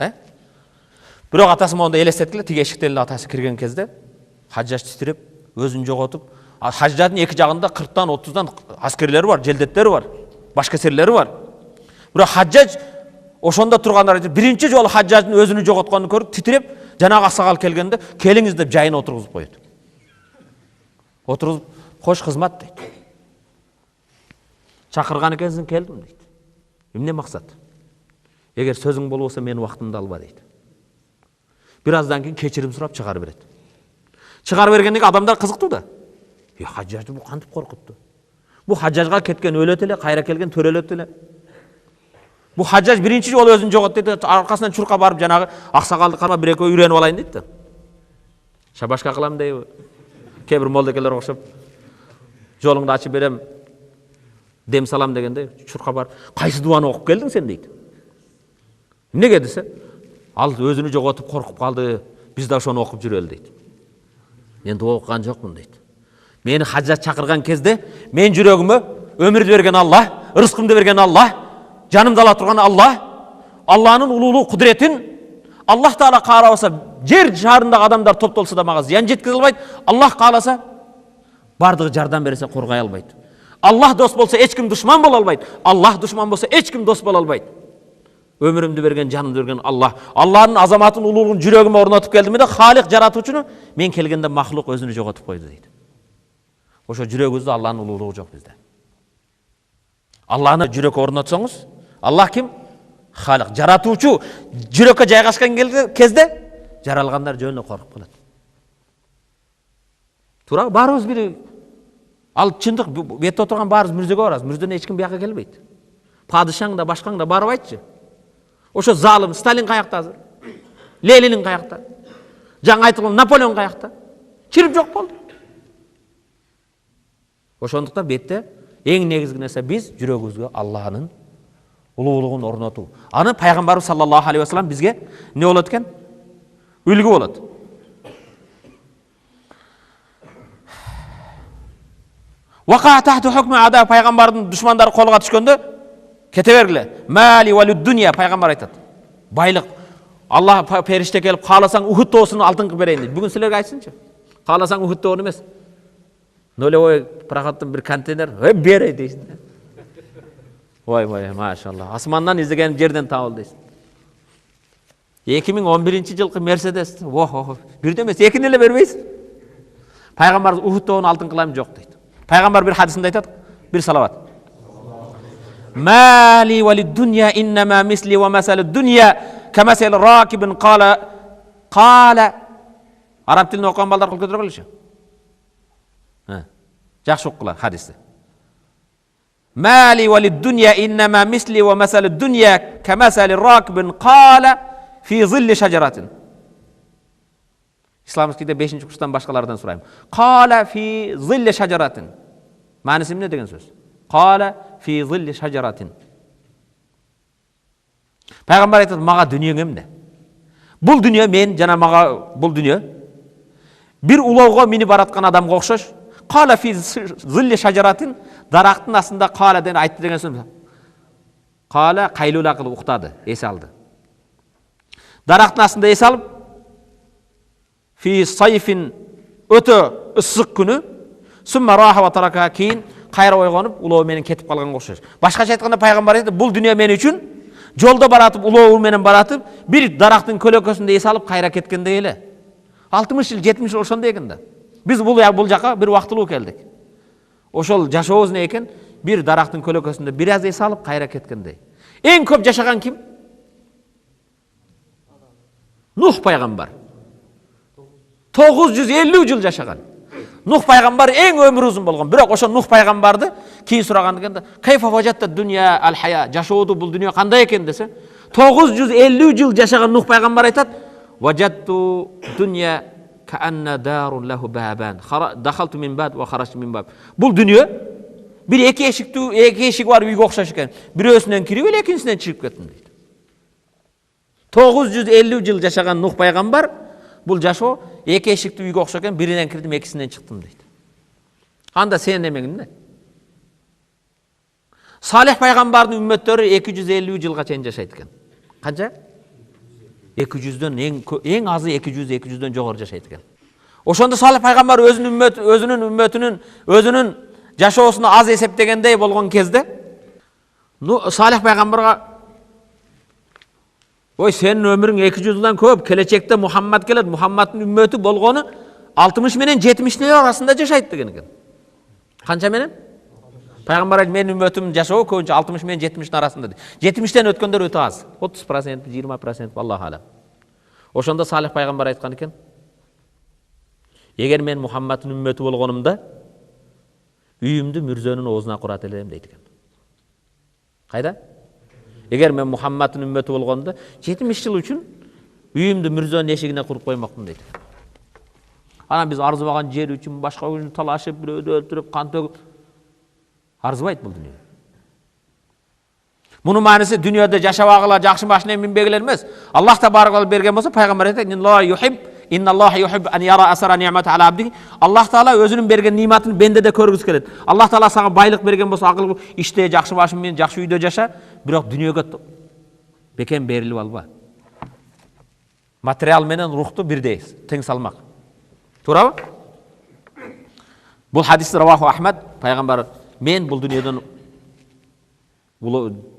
Speaker 1: Бирок атасы монда элестеткиле, тиги эшиктен эле атасы кирген кезде Хаджаж титиреп: өзүн жоготуп, хажжадын эки жагында 40-тан 30-дан аскерлери бар, желдеттери бар, башкесерлери бар. Бирок Хаджаж ошондо тургандар биринчи жолу Хаджаждын өзүнү жоготконун көрүп, титиреп, жанагы аксакал келгенде, келиңиз деп жайына отургузуп коет. Отургузуп, кош кызмат дейт. Чакырган экенсиң, келдим дейт. Эмне максат? Эгер сөзүң болбосо менин убактымды алба дейт. Бир аздан кийин кечирим сурап чыгарып берет. Чыгарып бергенден кийин адамдар кызыктуу да. Хаджажды бу кантип коркутту? Бу Хаджажга кеткен өлөт эле, кайра келген төрөлөт эле. Бу Хаджаж биринчи жолу өзүн жогот дейт, аркасынан чурка барып жанагы аксакалды карап бир экөө үйрөнүп алайын дейт да. Шабашка кылам дейби? Кээ бир молдекелер окшоп, жолуңду ачып берем, дем салам дегенде чурка барып, кайсы дуаны окуп келдиң сен дейт. Эмнеге десе, ал өзүнү жоготуп коркуп калды, биз да ошону окуп жүрөлү дейт. Мен дуа окуган жокмун дейт. Мени Хаджаж чакырган кезде мен жүрөгүмө өмүрдү берген Аллах, рызкымды берген Аллах, жанымды ала турган Аллах, Аллахнын улуулук кудретин Аллах Таала каалабаса, жер шарындагы адамдар топтолсо да мага зыян жеткизе албайт. Аллах кааласа, бардыгы жардам берсе коргой албайт. Аллах дос болсо эч ким душман боло албайт. Аллах душман болсо эч ким дос боло албайт. Өмүрүмдү берген, жанымды берген Аллах. Аллахнын азаматын, улуулугун жүрөгүмө орнотуп келдим да, Халик жаратуучуну мен келгенде махлук өзүнү жоготуп койду дейт. Ошо жүрөгүбүздө Аллахнын улуулугу жок бизде. Аллахны жүрөккө орнотсоңуз, Аллах ким? Халик, жаратуучу. Жүрөккө жайгашкан кезде жаралгандар жөнүнө коркуп калат. Туура, баарыбыз бир ал чындык бетте отурган баарыбыз мүрзөгө барабыз. Мүрзөнө эч ким бияка келбейт. Падышаң да, башкаң да барып айтчы. Ошо залым Сталин каякта азыр? Ленин каякта? Жаңа айтылган Наполеон каякта? Чирип жок болду. Ошондуктан бетте эң негизги нерсе биз жүрөгүбүзгө Аллахнын улуулугун орнотуу. Аны Пайгамбарыбыз саллаллаху алейхи вассалам бизге не болот экен? Үлгү болот. Вака тахту хукми ада, Пайгамбардын душмандары колго түшкөндө кете бергиле. Мали валид дунья, Пайгамбар айтат. Байлык. Аллах периште келип, кааласаң Ухуд тоосун алтынкы берейин дейт. Бүгүн силерге айтсынчы. Кааласаң Ухуд тоон эмес. Нолевой прокаттын бир контейнер берей дейсиң. Ой, машалла. Асмандан издеген жерден табыл дейсиң. 2011-жылкы Мерседес. Бирде эмес, экини эле бербейсиң. Пайгамбар Ухуд тоон алтын кылам жок дейт. Пайгамбар бир хадисинде айтат, бир салават. Мали валид дунья иннама мисли ва масалуд дунья камасал ракибин кала. Араб тилин окуган балдар кол көтөрө келиши. Жакшы окугула хадисти. Мали валид дунья иннама мисли ва масалуд дунья камасал ракибин кала фи зилли шажаратин. Исламскийде 5-курстан башкалардан сурайм. Кала фи зилли шажаратин. Мааниси эмне деген сөз? Кала фи зилли шажаратин. Пайгамбар айтат, мага дүнүйөң эмне? Бул дүнүйө мен жана мага бул дүнүйө бир улоого минип бараткан адамга окшош. Кала фи зилли шажаратин, дарактын астында кала деген айтты деген сөз. Кала кайлуула кылып уктады, эс алды. Дарактын астында эс алып, фи сайфин өтө ысык күнү, сумма раха ва тарака, кийин кайра ойгонуп улоо менен кетип калганга окшош. Башкача айтканда Пайгамбар айтты, бул дүнүйө мен үчүн жолдо баратып, улоо менен баратып, бир дарактын көлөкөсүндө эс алып кайра кеткендей эле. 60 жыл, 70 жыл ошондой экен да. Биз бул жака бир убактылуу келдик. Ошол жашообуз не экен? Бир дарактын көлөкөсүндө бир аз эс алып кайра кеткендей. Эң көп жашаган ким? Нух пайгамбар. 950 жыл жашаган. Нух пайгамбар эң өмүрү узун болгон. Бирок ошо Нух пайгамбарды кийин сураган дегенде, "Кайфа важатта дунья ал-хая", жашоодо бул дүнүйө кандай экен десе, 950 жыл жашаган Нух пайгамбар айтат, "Важатту дунья каанна дарун лаху бабан, дахалту мин баб ва харажту мин баб". Бул дүнүйө бир эки эшиги бар үйгө окшош экен. Бирөөсүнөн кирип эле экинчисинен чыгып кеттим дейт. 950 жыл жашаган Нух пайгамбар бул жашоо эки эшиктүү үйгө окшош экен, биринен кирдим, экисинен чыктым дейт. Анда сен немең эмне? Салих пайгамбардын үммөттөрү 250 жылга чейин жашайт экен. Канча? 200дөн эң азы 200-200дөн жогору жашайт экен. Ошондо Салих пайгамбар өзүнүн үммөтүнүн өзүнүн жашоосуну аз эсептегендей болгон кезде Салих пайгамбарга ой сенин өмүрүң 200 жылдан көп, келечекте Мухаммад келет, Мухаммаддын үммөтү болгону 60 менен 70 арасында жашайт деген экен. Канча менен? Пайгамбар айтты, менин үммөтүм жашоо көбүнчө 60 менен 70 арасында. 70тен өткөндөр өтө аз. 30%, 20%, Аллаху алам. Ошондо Салих пайгамбар айткан экен: эгер мен Мухаммаддын үммөтү болгонумда, үйүмдү мүрзөнүн оозуна курат элем дейт экен. Кайда? Эгер мен Мухаммаддын үммөтү болгондо 70 жыл үчүн үйүмдү мүрзөнүн эшигине куруп коймокмун дейт. Анан биз арзыбаган жер үчүн башка үчүн талашып, бирөөдү өлтүрүп, кан төгүп арзыбайт бул дүйнө. Мунун мааниси дүйнөдө жашабагыла, жакшы машина минбегилер эмес. Аллах табарак берген болсо, пайгамбар айтат: "Инна Аллаха юхиббу ан яра асара ни'мати ала абди." Аллах таала өзүнүн берген ниматын бенде көргүс келет. Аллах таала сага байлык берген болсо, акыл иште, жакшы машина менен, жакшы үйдө жаша, бирок дүйнөгө бекем берилип алба. Материал менен рухту бирдей, тең салмак. Туурабы? Бул хадисти раваху Ахмад, пайгамбар: "Мен бул дүйнөдөн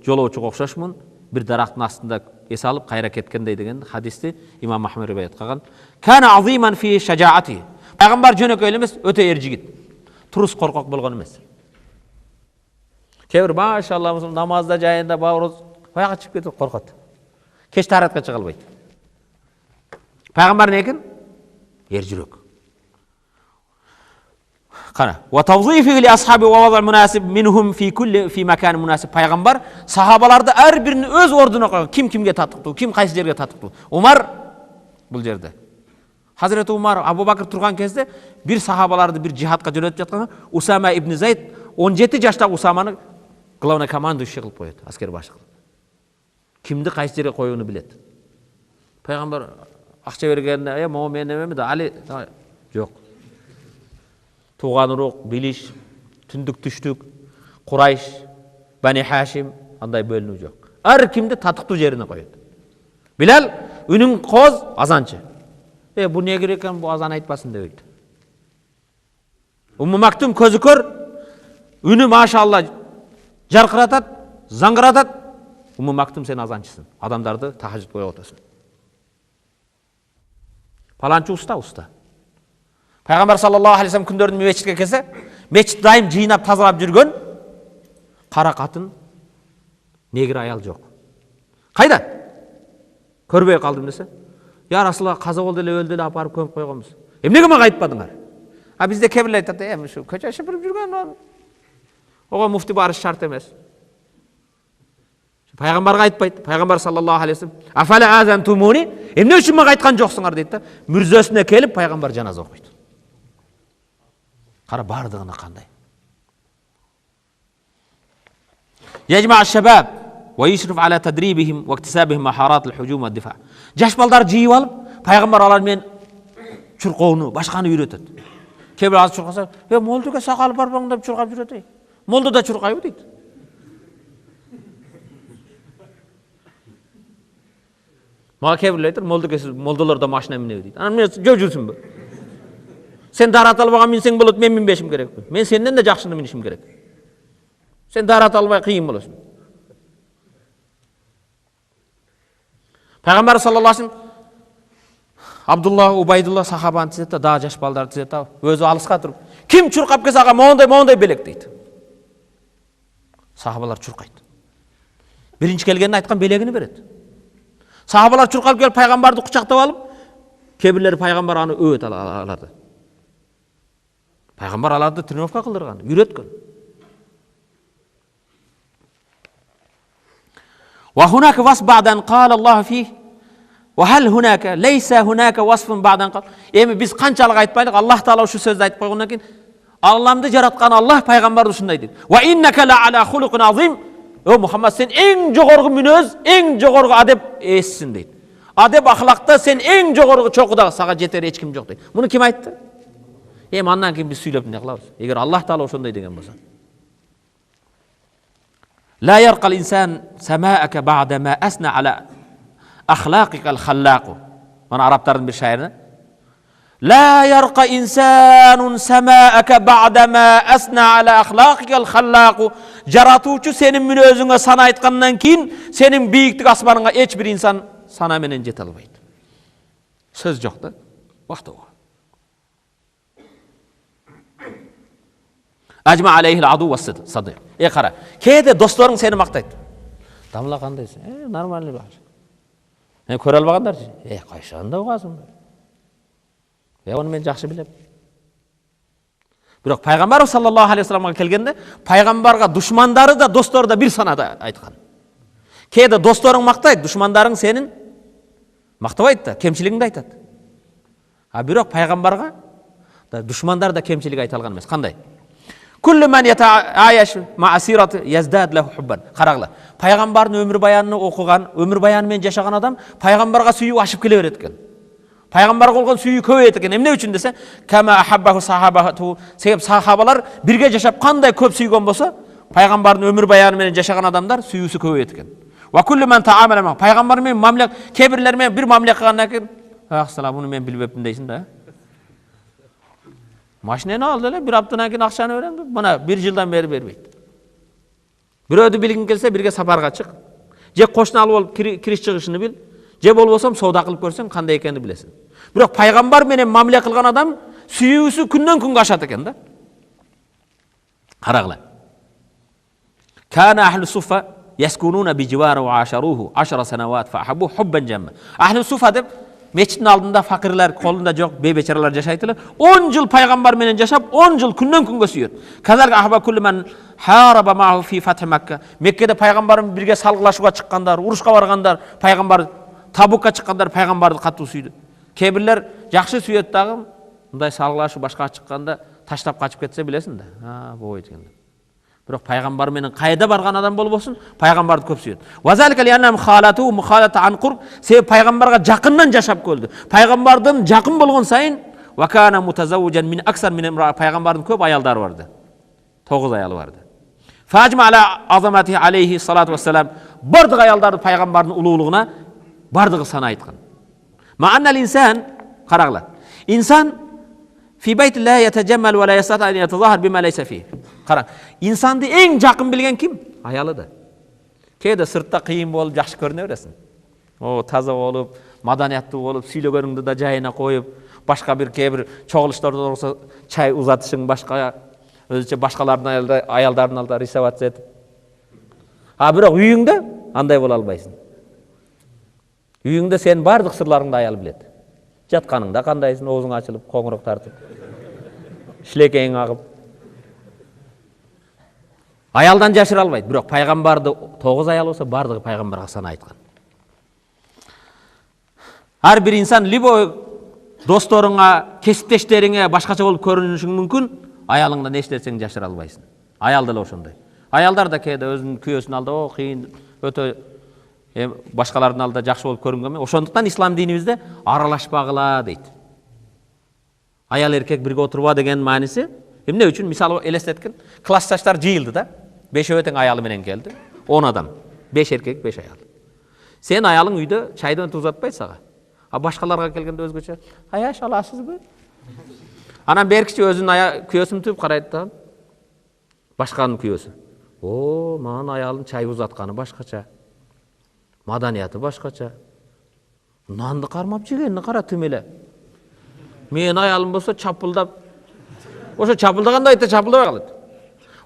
Speaker 1: жолоочуга окшошмун, бир дарактын астында эс алып кайра кеткендей" деген хадисти имам Ахмад риваят кылган. Кана азиман фи шажаати. Пайгамбар жөнөкөй эле эмес, өтө эр жигит. Турус коркок болгон эмес. Кебир машалла намазда жайында баурыз баягы чыгып кетип коркот. Кеч таратка чыга албайт. Пайгамбар не экен? Эр жүрөк. Кана. Ва тавзифи ли асхаби ва вада мунасиб минхум фи макан мунасиб. Пайгамбар сахабаларды ар бирин өз ордуна койгон. Ким кимге татыктуу, ким кайсы жерге татыктуу. Умар бул жерде. Хазирети Умар, Абу Бакыр турган кезде бир сахабаларды бир жихадка жөнөтүп жатканда, Усама ибн Зайд 17 жаштагы Усаманы главный командующий кылып коет, аскер башы кылып. Кимди кайсы жерге коюуну билет. Пайгамбар акча бергенде, "Могу мен эмеме да, Али жок." Туган урук, билиш, түндүк түштүк, Курайш, Бани Хашим андай бөлүнүү жок. Ар кимди татыктуу жерине коет. Билал үнүң коз, азанчы. Бу не керек экен, бу азан айтпасын деп айтты. Умму Мактум көзү көр, үнү машалла жаркыратат, заңгыратат. Умму Мактум сен азанчысың. Адамдарды тахажжудка ойготосуң. Паланчы уста. Пайгамбар саллаллаху алейхи вассалам күндөрүн мечитке келсе, мечит дайым жыйнап тазалап жүргөн кара катын, негир аял жок. Кайда? Көрбөй калдым десе, "Я Расулалла, каза болду эле, өлдү эле, апарып көмүп койгонбуз." Эмнеге мага айтпадыңар? Бизде кебирлер айтат, ушу көчө шыпырып жүргөн, ого муфти барыш шарт эмес. Пайгамбарга айтпайт. Пайгамбар саллаллаху алейхи вассалам: "Афала азантумуни?" Эмне үчүн мага айткан жоксуңар дейт да. Мүрзөсүнө келип пайгамбар жаназа окуйт. Кара бардыгына кандай. Яжма аш-шабаб ва юшриф ала тадрибихим ва иктисабихим махарат ал-хужум ва дифа. Жаш балдар жыйып алып, пайгамбар алар менен чуркоону, башканы үйрөтөт. Кебир аз чуркаса, "Молдуга сакалы барбаң" деп чуркап жүрөт. Молду да чуркайбы дейт. Мага кебирлер айтыр, молдолор да машина минеби дейт. Анан мен жөө жүрсүнбү? Сен дарат албаган минсең болот, мен минбешим керекпи? Мен сенден да жакшыны минишим керек. Сен дарат албай кыйын болосуң. Пайгамбар саллаллаху алейхи вассалам Абдулла, Убайдулла сахабаны тизет да, дагы жаш балдарды тизет да, өзү алыска туруп, "Ким чуркап келсе ага моундай белек" дейт. Сахабалар чуркайт. Биринчи келгенде айткан белегини берет. Сахабалар чуркап келип пайгамбарды кучактап алып, кебирлери пайгамбар аны өт аларды. Пайгамбар аларды тренировка кылдырган, үйрөткөн. Ва хунака васф ба'дан кала Аллаху фих. Ва хал хунака лейса хунака васфун ба'дан кала. Эми биз канчалык айтпайлык, Аллах таала ушу сөздү айтып койгондон кийин Алламды жараткан Аллах пайгамбарды ушундай дейт. Ва иннака ла ала хулукун азим. О Мухаммад, сен эң жогорку мүнөз, эң жогорку адеп эссиң дейт. Адеп ахлакта сен эң жогорку чокуда, сага жетер эч ким жок дейт. Муну ким айтты? Эми андан кийин биз сүйлөп эмне кылабыз? Эгер Аллах таала ошондой деген болсо. لا يرقى الإنسان سماءك بعدما أثنى على أخلاقك الخلاق. Mana Arapların bir şairi. لا يرقى إنسان سماءك بعدما أثنى على أخلاقك الخلاق. Жаратуучу сенин мүнөзүңө сана айткандан кийин сенин бийиктик асманыңа эч бир инсан сана менен жете албайт. Сөз жок да. Бактоо. Ажма алейхи ал-аду ва садиq. Кара. Кээде досторуң сени мактайт. Дамла кандайсың? Нормальный бар. Көрө албагандар. Кайшанда угасың? Оны мен жакшы билем. Бирок Пайгамбарыбыз саллаллаху алейхи вассаламга келгенде, пайгамбарга душмандары да, достору да бир санада айткан. Кээде досторуң мактайт, душмандарың сенин мактабайт да, кемчилигиңди айтат. Бирок пайгамбарга да душмандар да кемчилик айта алган эмес. Кандай? Kullu man yata'ayash ma'a sirati yazdad lahu hubban. Карагыла. Пайгамбардын өмүр баянын окуган, өмүр баяны менен жашаган адам пайгамбарга сүйүү ашып келе берет экен. Пайгамбарга болгон сүйүү көбөйөт экен. Эмне үчүн десе, кама ахаббаху сахабату. Себеп сахабалар бирге жашап кандай көп сүйгөн болсо, пайгамбардын өмүр баяны менен жашаган адамдар сүйүүсү көбөйөт экен. Ва kullu man ta'amala ма. Пайгамбар менен мамлек, кебирлер менен бир мамлек кылгандан кийин, ассалам, муну мен билбепмин дейсиң да. Машинаны алды эле, бир аптадан кийин акчаны берем, мына 1 жылдан бери бербейт. Бирөөдү билгиң келсе бирге сапарга чык. Же кошуна алып алып кириш чыгышын бил. Же болбосом соода кылып көрсөң кандай экенин билесиң. Бирок пайгамбар менен мамиле кылган адам сүйүүсү күндөн күнгө ашат экен да. Карагыла. Kana ahlu sufa yaskununa bi jiwari wa asharuhu 10 sanawat fa ahabbu hubban jamma. Ahlu sufa деп мечиттин алдында факирлер, колунда жок бейбечаралар жашайт эле. 10 жыл пайгамбар менен жашап, 10 жыл күндөн күнгө сүйөт. Казалга ахба kullu man haraba ma'hu fi fath Makka. Меккеде пайгамбарым бирге салгылашууга чыккандар, урушка баргандар, пайгамбар Табукка чыккандар пайгамбарды катуу сүйдү. Кебирлер жакшы сүйөт дагы, мындай салгылашуу башка чыкканда таштап качып кетсе билесиң да. Болбойт экен. Бирок пайгамбар менен кайда барган адам болбосун, пайгамбарды көп сүйөт. Вазалика лианнам халату мухалата ан курб. Себеп пайгамбарга жакындан жашап көлдү. Пайгамбардын жакын болгон сайын ва кана мутазаввижан мин аксар мин имра. Пайгамбардын көп аялдары барды. 9 аялы барды. Фажма ала азамати алейхи салату вассалам. Бардык аялдарды пайгамбардын улуулугуна бардыгы сана айткан. Ма'аннал инсан, карагыла. Инсан fi bayt la yatajammal wa la yastati an yatazahar bima laysa fihi. Кара, инсанды эң жакын билген ким? Аялы да. Кээде сыртта кыйын болуп жакшы көрүнө бересиң. Таза болуп, маданияттуу болуп, сүйлөгөнүңдү да жайына коюп, башка бир кээ-бир чогулуштарда болсо чай узатышың, башка өзүчө башкалардын аялдардын алдында рисовация этип. Бирок үйүңдө андай боло албайсың. Үйүңдө сен бардык сырларыңды аял билет. Жатканыңда кандайсың, оозуң ачылып, коңурок тартып, шилекең агып. Аялдан жашыра албайт. Бирок пайгамбарды 9 аял болсо бардыгы пайгамбарга сана айткан. Ар бир инсан либо досторуңа, кесиптештериңе башкача болуп көрүнүшүң мүмкүн, аялыңдан эч нерсени жашыра албайсың. Аял деле ошондой. Аялдар да кээде өзүнүн күйөөсүнүн алдында кыйын, өтө башкалардын алдында жакшы болуп көрүнгөнмө. Ошондуктан ислам динибизде аралашпагыла дейт. Аял эркек бирге отурба деген мааниси эмне үчүн? Мисалы элестеткен, классташтар жыйылды да. 5 тең аялы менен келди. 10 адам. 5 эркек, 5 аял. Сен аялың үйдө чайдан тузатпайт сага. Башкаларга келгенде өзгөчө. Аяш аласызбы? Анан беркичи өзүнүн күйөөсүн түп карайт да. Башканын күйөөсү. Манын аялын чай узатканы башкача. Маданияты башкача. Нанды кармап жегенин кара түмеле. Мен аялым болсо чапылдап. Ошо чапылдаганда айта чапылдабай калат.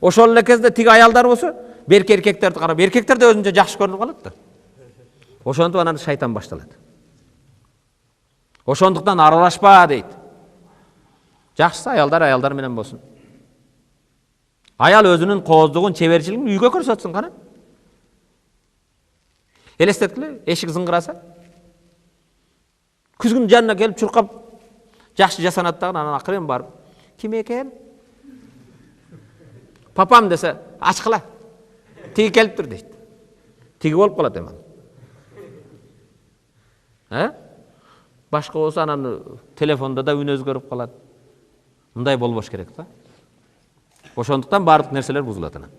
Speaker 1: Ошол эле кезде тиги аялдар болсо, берки эркектерди карап, эркектер да өзүнчө жакшы көрүнүп калат да. Ошондук анан шайтан башталат. Ошондуктан аралашпа дейт. Жакшысы аялдар менен болсун. Аял өзүнүн кооздугун, чеберчилигин үйгө көрсөтсүн кана. Элестеткиле, эшик зыңгыраса. Күзгүн жанына келип чуркап, жакшы жасанат дагы, анан акырын барып, ким экен? Папам десе, ачкыла. Тиги келиптир дейт. Тиги болуп калат эми. Башка болсо анан телефондо да үн өзгөрүп калат. Мындай болбош керек да. Ошондуктан бардык нерселер бузулат анан.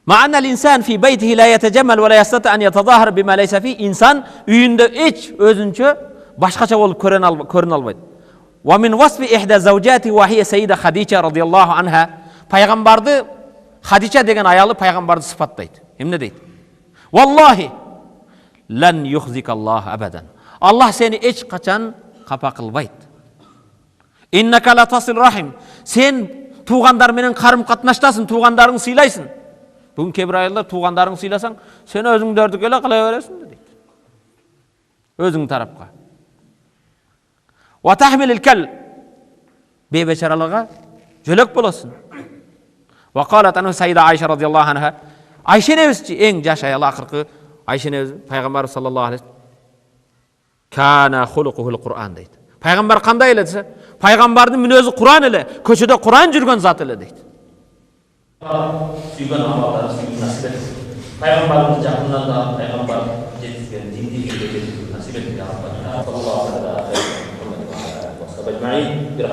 Speaker 1: Ма'анна al-insan fi baytihi la yatajammal wa la yastati an yatazahar bima laysa fi. Insan үйүндө эч өзүнчө башкача болуп көрүнө албайт. Wa min wasfi ihda zawjati wa hiya sayyida Khadija radhiyallahu anha. Пайгамбарды Хадича деген аялы пайгамбарды сыфаттайт. Эмне дейт? Wallahi lan yukhzikallah abadan. Аллах сени эч качан капа кылбайт. Иннака ла тасил рахим. Сен туугандар менен карым катнаштасың, туугандарыңды сыйлайсың. Бүгүн кээ бир аялдар туугандарыңды сыйласаң, сен өзүңдөрдүкү эле кыла бересиң дейт. Өзүң тарапка. Wa tahmilul kal. Бейбечараларга жөлөк болосуң. Wa qalat anu Sayyiда Айша радhiyallahu anha. Айша небизчи эң жаш аял акыркы Айша небиз пайгамбар саллаллаху алейхи кана хулукухул Кур'ан дейт. Пайгамбар кандай эле десе, пайгамбардын мүнөзү Кур'ан эле, көчөдө Кур'ан жүргөн зат эле дейт. Сүйгөн амалдар, сүйгөн насибет. Пайгамбардын жакындан да пайгамбар жеткизген диндик жеткизген насибет Аллах саллаллаху алейхи ва саллям.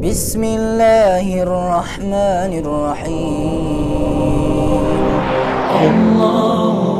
Speaker 2: بسم الله الرحمن الرحيم الله